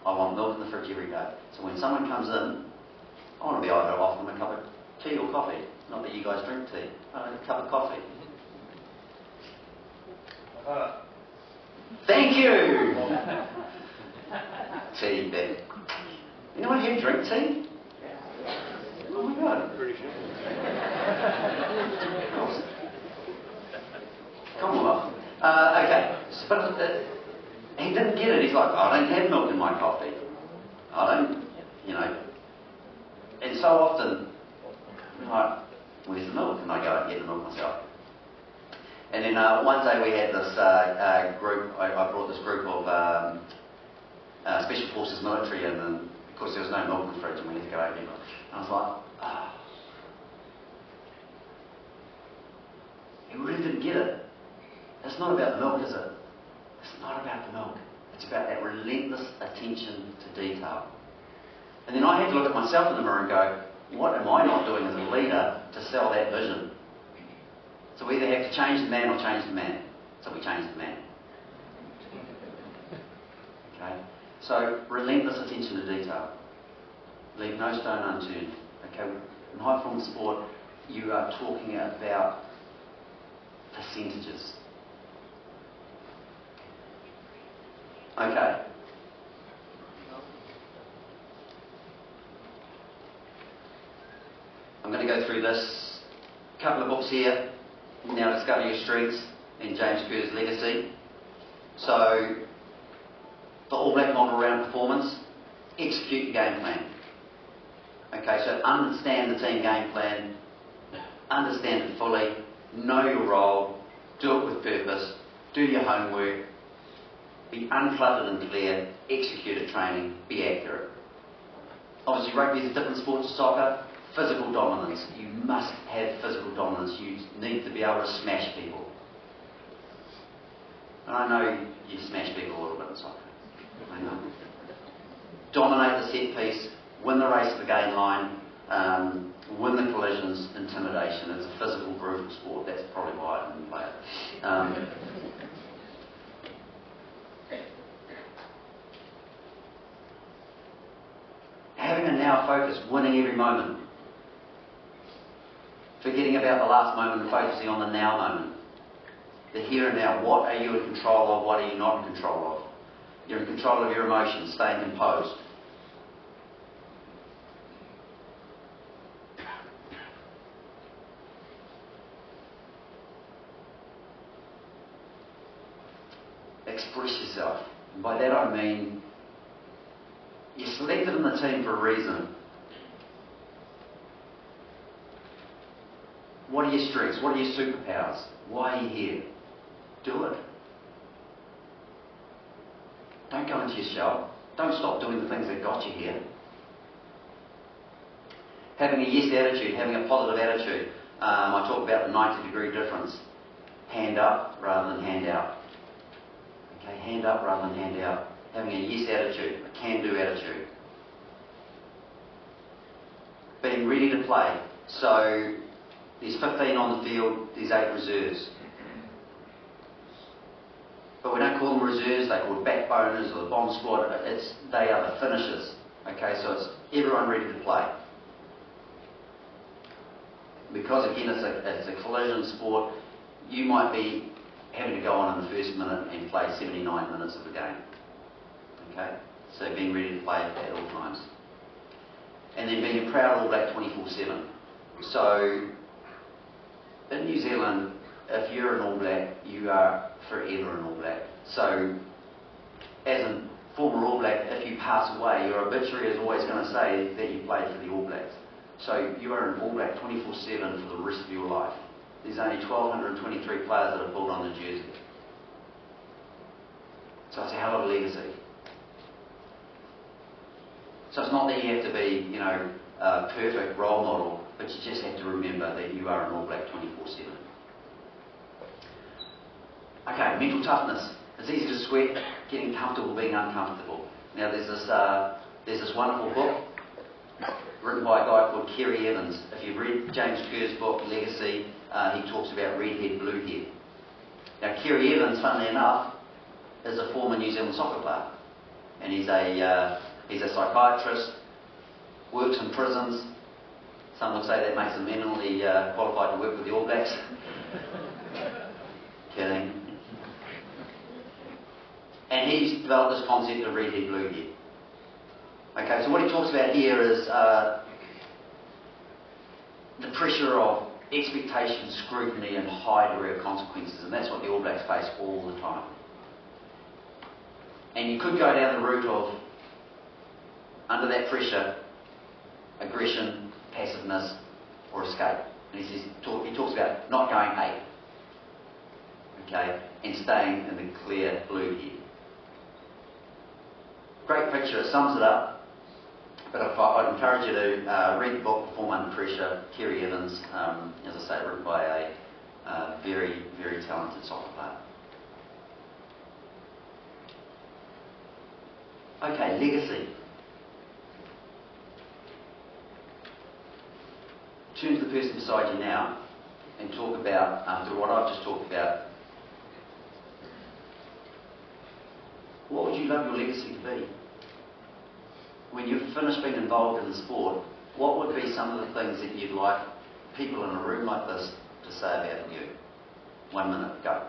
I want milk in the fridge every day. So when someone comes in, I want to be able to offer them a cup of tea or coffee. Not that you guys drink tea. I want a cup of coffee. Thank you! Tea, Ben. Anyone here drink tea? Oh my God. Pretty sure. Come on. Okay. But he didn't get it. He's like, I don't have milk in my coffee. I don't, And so often, like, where's the milk? And I go and get the milk myself. And then one day we had this group, I brought this group of Special Forces military in, and of course there was no milk in the fridge, and we had to go out and get milk. And I was like, He really didn't get it. It's not about the milk, is it? It's not about the milk. It's about that relentless attention to detail. And then I had to look at myself in the mirror and go, what am I not doing as a leader to sell that vision? So we either have to change the man or change the man. So we changed the man. Okay? So relentless attention to detail. Leave no stone unturned. Okay? In high performance sport, you are talking about percentages. Okay. I'm going to go through this couple of books here. Now, Discover Your Strengths and James Kerr's Legacy. So, the All Black model around performance, execute your game plan. Okay, so understand the team game plan, understand it fully, know your role, do it with purpose, do your homework, be uncluttered and clear, execute at training, be accurate. Obviously, rugby is a different sport to soccer. Physical dominance. You must have physical dominance. You need to be able to smash people. And I know you smash people a little bit in soccer. I know. Dominate the set piece, win the race at the gain line, win the collisions, intimidation. It's a physical, brutal sport. That's probably why I didn't play it. Having a now focus, winning every moment. Forgetting about the last moment and focusing on the now moment. The here and now. What are you in control of? What are you not in control of? You're in control of your emotions, staying composed. Express yourself. And by that I mean you're selected in the team for a reason. What are your strengths? What are your superpowers? Why are you here? Do it. Don't go into your shell. Don't stop doing the things that got you here. Having a yes attitude, having a positive attitude. I talk about the 90-degree difference. Hand up rather than hand out. Okay, hand up rather than hand out. Having a yes attitude, a can-do attitude. Being ready to play. So there's 15 on the field, there's 8 reserves. But we don't call them reserves, they're called backboners or the bomb squad. They are the finishers. Okay, so it's everyone ready to play. Because again it's a collision sport, you might be having to go on in the first minute and play 79 minutes of the game. Okay, so being ready to play at all times. And then being a proud All Black 24/7. So in New Zealand, if you're an All Black, you are forever an All Black. So as a former All Black, if you pass away, your obituary is always going to say that you played for the All Blacks. So you are an All Black 24/7 for the rest of your life. There's only 1,223 players that have pulled on the jersey. So it's a hell of a legacy. So it's not that you have to be, a perfect role model, but you just have to remember that you are an All Black 24/7. Okay, mental toughness. It's easy to sweat, getting comfortable being uncomfortable. Now there's this wonderful book written by a guy called Kerry Evans. If you've read James Kerr's book, Legacy, he talks about redhead, bluehead. Now Kerry Evans, funnily enough, is a former New Zealand soccer player. And he's a psychiatrist, works in prisons. Some would say that makes him eminently qualified to work with the All Blacks. Kidding. And he's developed this concept of redhead, bluehead. Okay, so what he talks about here is the pressure of expectation, scrutiny and high degree of consequences, and that's what the All Blacks face all the time. And you could go down the route of, under that pressure, aggression, passiveness or escape. And he talks about not going ape, okay, and staying in the clear blue here. Great picture, it sums it up. But I'd encourage you to read the book Perform Under Pressure, Kerry Evans, as I say, written by a very, very talented soccer player. Okay, legacy. Turn to the person beside you now and talk about, after what I've just talked about, what would you love your legacy to be? When you've finished being involved in the sport, what would be some of the things that you'd like people in a room like this to say about you? 1 minute, go.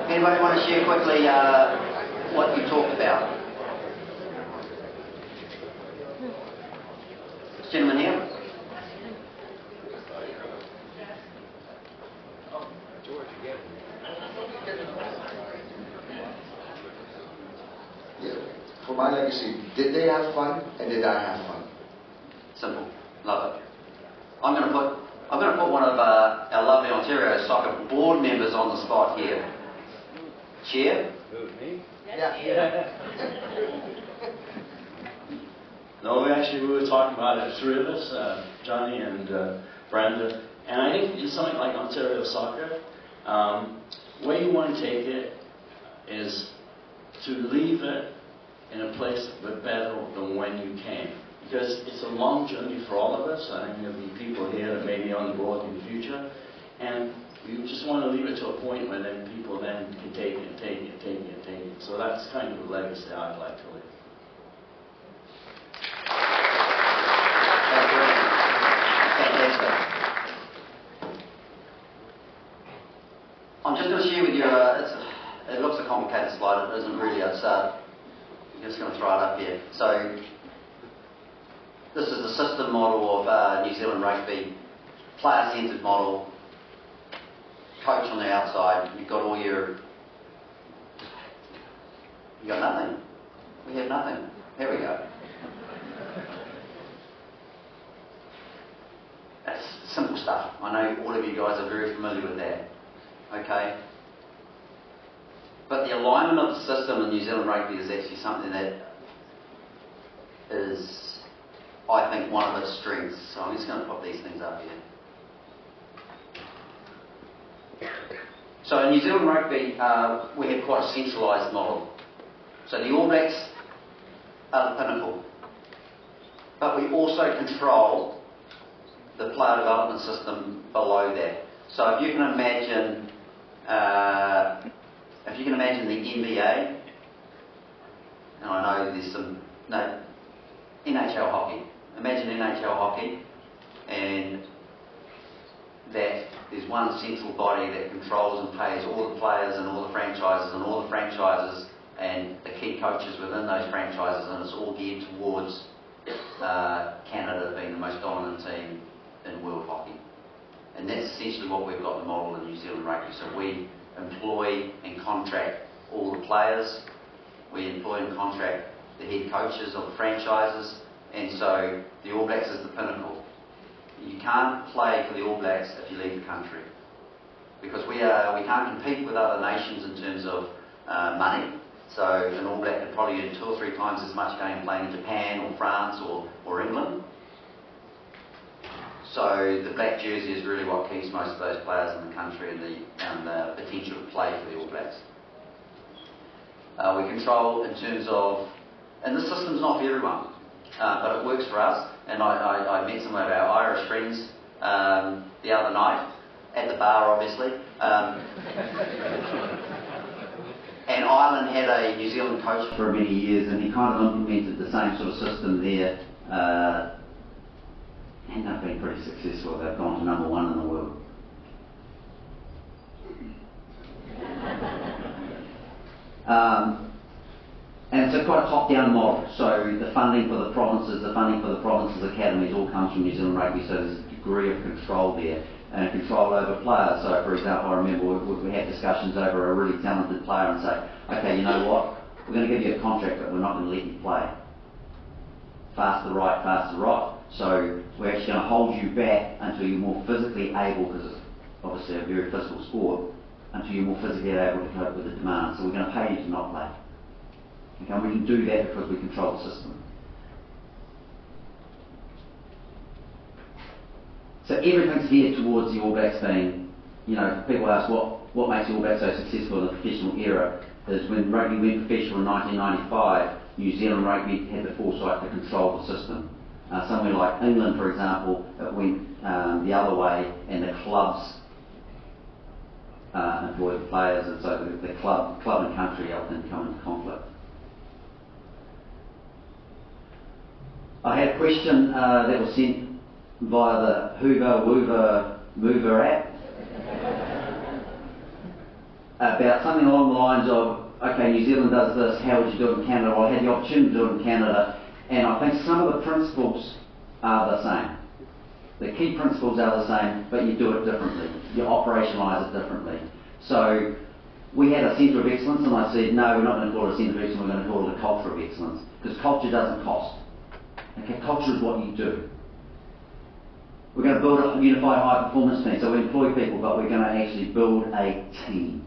Anybody want to share quickly what you talked about? This gentleman here. Yeah. For my legacy, did they have fun and did I have fun? Simple. Love it. I'm going to put one of our lovely Ontario soccer board members on the spot here. Chair? Yeah. No, we were talking about it, three of us, Johnny and Brenda, and I think in something like Ontario soccer, where you want to take it is to leave it in a place better than when you came. Because it's a long journey for all of us. I think there'll be people here that may be on the board in the future, and we just want to leave it to a point where then people then can take it and take it and take it and take it. So that's kind of the legacy I'd like to leave. I'm just going to share with you, it looks a complicated slide, it isn't really. I'm just going to throw it up here. So, this is the system model of New Zealand rugby, player-centred model, coach on the outside, you've got all your... You got nothing. We have nothing. There we go. That's simple stuff. I know all of you guys are very familiar with that. Okay? But the alignment of the system in New Zealand rugby is actually something that is, I think, one of its strengths. So I'm just going to put these things up here. So in New Zealand rugby, we have quite a centralised model. So the All Blacks are the pinnacle. But we also control the player development system below that. So if you can imagine the NBA, and I know there's some, no, NHL hockey. Imagine NHL hockey, and that there's one central body that controls and pays all the players and all the franchises and the key coaches within those franchises, and it's all geared towards Canada being the most dominant team in world hockey. And that's essentially what we've got the model in New Zealand rugby. So we employ and contract all the players, we employ and contract the head coaches of the franchises, and so the All Blacks is the pinnacle. You can't play for the All Blacks if you leave the country, because we can't compete with other nations in terms of money. So an All Black could probably earn 2 or 3 times as much going playing in Japan or France or England. So the black jersey is really what keeps most of those players in the country and the potential to play for the All Blacks. We control in terms of, and the system's not for everyone, but it works for us. And I met some of our Irish friends the other night, at the bar obviously. And Ireland had a New Zealand coach for many years, and he kind of implemented the same sort of system there. And they've been pretty successful. They've gone to #1 in the world. And it's quite a top-down model. So the funding for the provinces academies all comes from New Zealand Rugby. So there's a degree of control there and control over players. So for example, I remember we had discussions over a really talented player and say, okay, you know what? We're going to give you a contract, but we're not going to let you play. Faster right. So we're actually going to hold you back until you're more physically able, because it's obviously a very physical sport, until you're more physically able to cope with the demand. So we're going to pay you to not play. Okay, and we can do that because we control the system. So everything's geared towards the All Blacks being, people ask what makes the All Blacks so successful in the professional era, is when rugby went professional in 1995, New Zealand rugby had the foresight to control the system. Somewhere like England, for example, it went the other way, and the clubs employed the players, and so the club and country often come into conflict. I had a question that was sent via the Hoover Mover app about something along the lines of, okay, New Zealand does this, how would you do it in Canada? Well, I had the opportunity to do it in Canada, and I think some of the principles are the same. The key principles are the same, but you do it differently. You operationalise it differently. So we had a centre of excellence, and I said, no, we're not going to call it a centre of excellence, we're going to call it a culture of excellence, because culture doesn't cost. Okay, culture is what you do. We're going to build a unified high performance team, so we employ people, but we're going to actually build a team.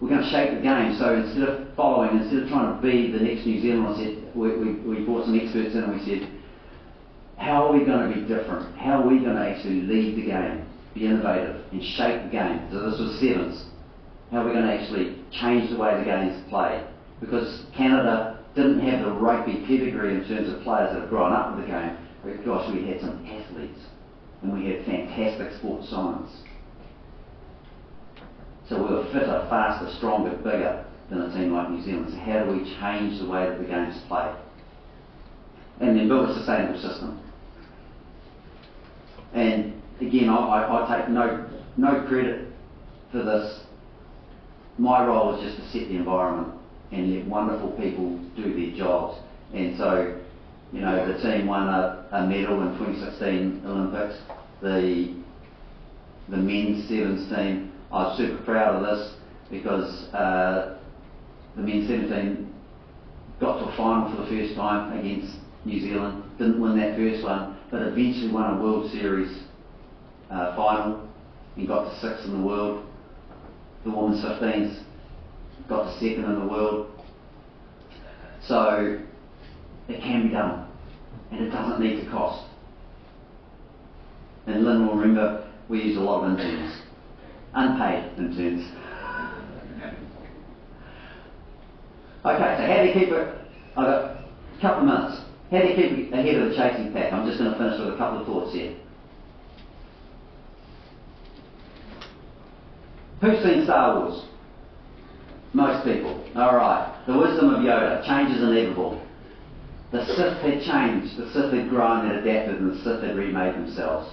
We're going to shape the game, so instead of trying to be the next New Zealand, I said, we brought some experts in and we said, how are we going to be different? How are we going to actually lead the game, be innovative and shape the game? So this was sevens. How are we going to actually change the way the game is played? Because Canada didn't have the rugby pedigree in terms of players that have grown up with the game. But gosh, we had some athletes and we had fantastic sports science. So we were fitter, faster, stronger, bigger than a team like New Zealand. So how do we change the way that the game's played? And then build a sustainable system. And again, I take no credit for this. My role is just to set the environment and let wonderful people do their jobs. And so, you know, the team won a medal in 2016 Olympics. The men's sevens team, I was super proud of this because the men's 17 got to a final for the first time against New Zealand. Didn't win that first one, but eventually won a World Series final and got to 6th in the world. The women's 15s got to 2nd in the world. So it can be done, and it doesn't need to cost. And Lynn will remember we used a lot of interns, unpaid interns. Okay, so how do you keep it? I've got a couple of minutes. How do you keep ahead of the chasing pack? I'm just going to finish with a couple of thoughts here. Who's seen Star Wars? Most people. Alright. The wisdom of Yoda. Change is inevitable. The Sith had changed. The Sith had grown and adapted, and the Sith had remade themselves.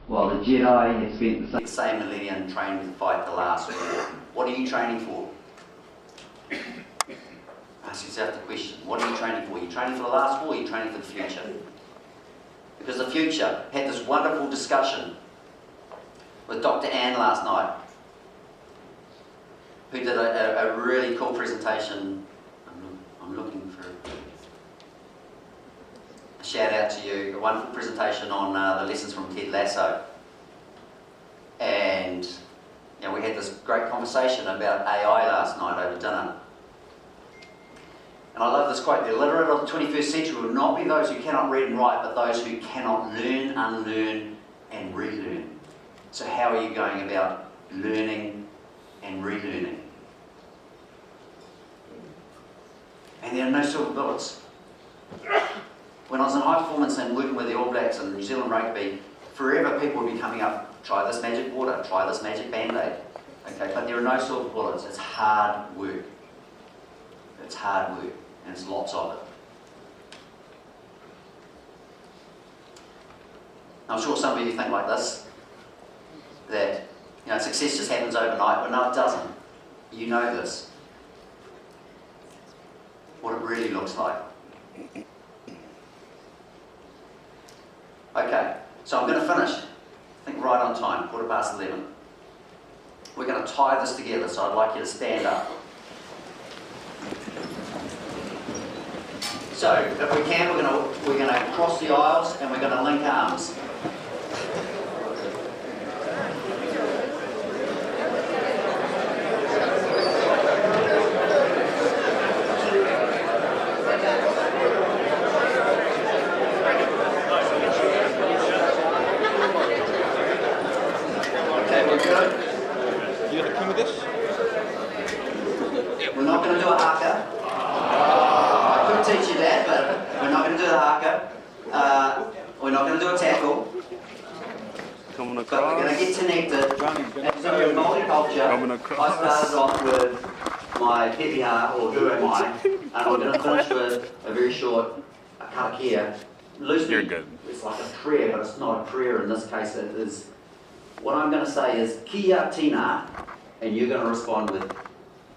While the Jedi had spent the same millennium training to fight the last war. What are you training for? Ask yourself the question. What are you training for? Are you training for the last war or are you training for the future? Because the future had this wonderful discussion with Dr. Ann last night, who did a really cool presentation. I'm looking for a shout out to you. A wonderful presentation on the lessons from Ted Lasso. And you know, we had this great conversation about AI last night over dinner. And I love this quote: the illiterate of the 21st century will not be those who cannot read and write, but those who cannot learn, unlearn, and relearn. So how are you going about learning and relearning? And there are no silver bullets. When I was in high performance and working with the All Blacks and New Zealand rugby, forever people would be coming up, try this magic water, try this magic band-aid. Okay, but there are no silver bullets. It's hard work. It's hard work, and it's lots of it. I'm sure some of you think like this, that success just happens overnight, but no, it doesn't. You know this. What it really looks like. Okay, so I'm going to finish, I think right on time, 11:15. We're going to tie this together, so I'd like you to stand up. So, if we can, we're going to cross the aisles and we're going to link arms. Okay, we're good. You happy with this? We're not going to do a haka. I could teach you that, but we're not going to do the haka. We're not going to do a tackle. Coming But across. we're going to get connected. And so in multiculture, Coming I across. started off with my pepeha or duomai, and I'm going to finish with a very short karakia. Loosely, You're good. it's like a prayer, but it's not a prayer in this case. It is. What I'm going to say is kia tina, and you're going to respond with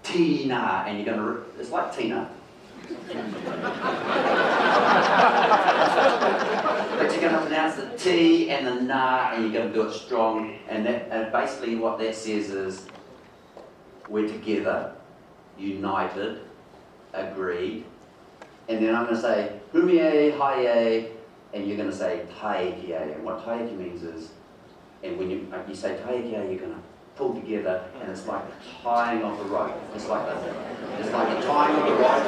tina, and you're going to. It's like Tina. pronounce the T and the na, and you're going to do it strong. And basically what that says is, we're together, united, agreed. And then I'm going to say, humie, haie, and you're going to say taiki. And what taiki means is, and when you say taiki, you're going to pull together, and it's like the tying of the rope. It's like the tying of the rope.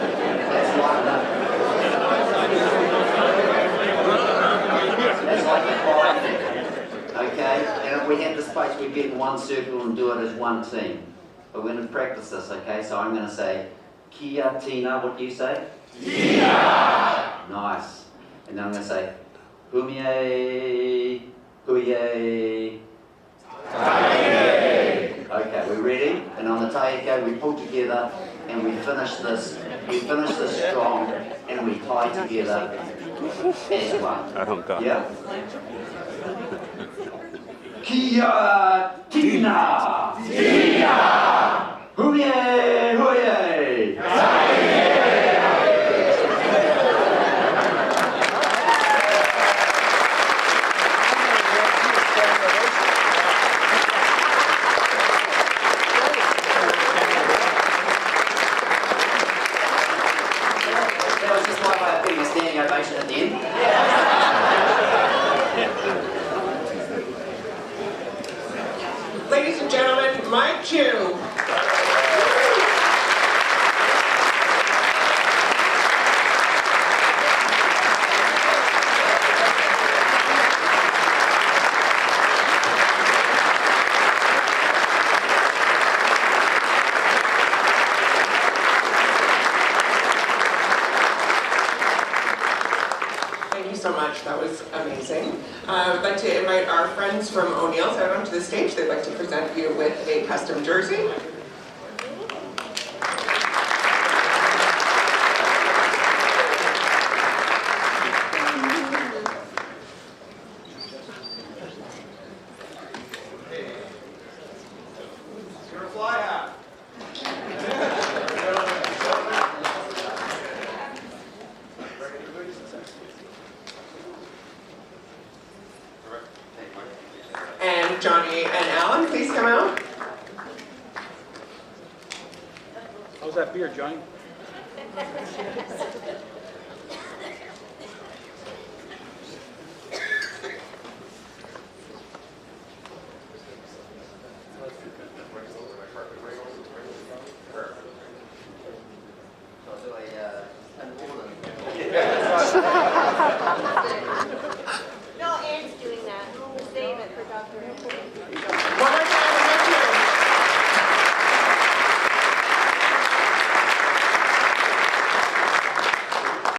That's like the binding. Okay? And if we have the space, we get in one circle and do it as one team. But we're going to practice this, okay? So I'm going to say, kia tina, what do you say? Kia! Nice. And then I'm going to say, humie, huie, taike. Okay, we're ready? And on the taike, we pull together and we finish this strong and we tie together as one. Yeah? Kia tina! Kia! Huye! Huye! That was just my way of putting a standing ovation at the end. Ladies and gentlemen, my cue. Thank you so much. That was amazing. I would like to invite our friends from O'Neill's out onto the stage. They'd like to present you with a custom jersey. You're a fly hat. And Johnny and Alan, please come out. How's that beer, Johnny? No, Anne's doing that. We'll save it for Dr.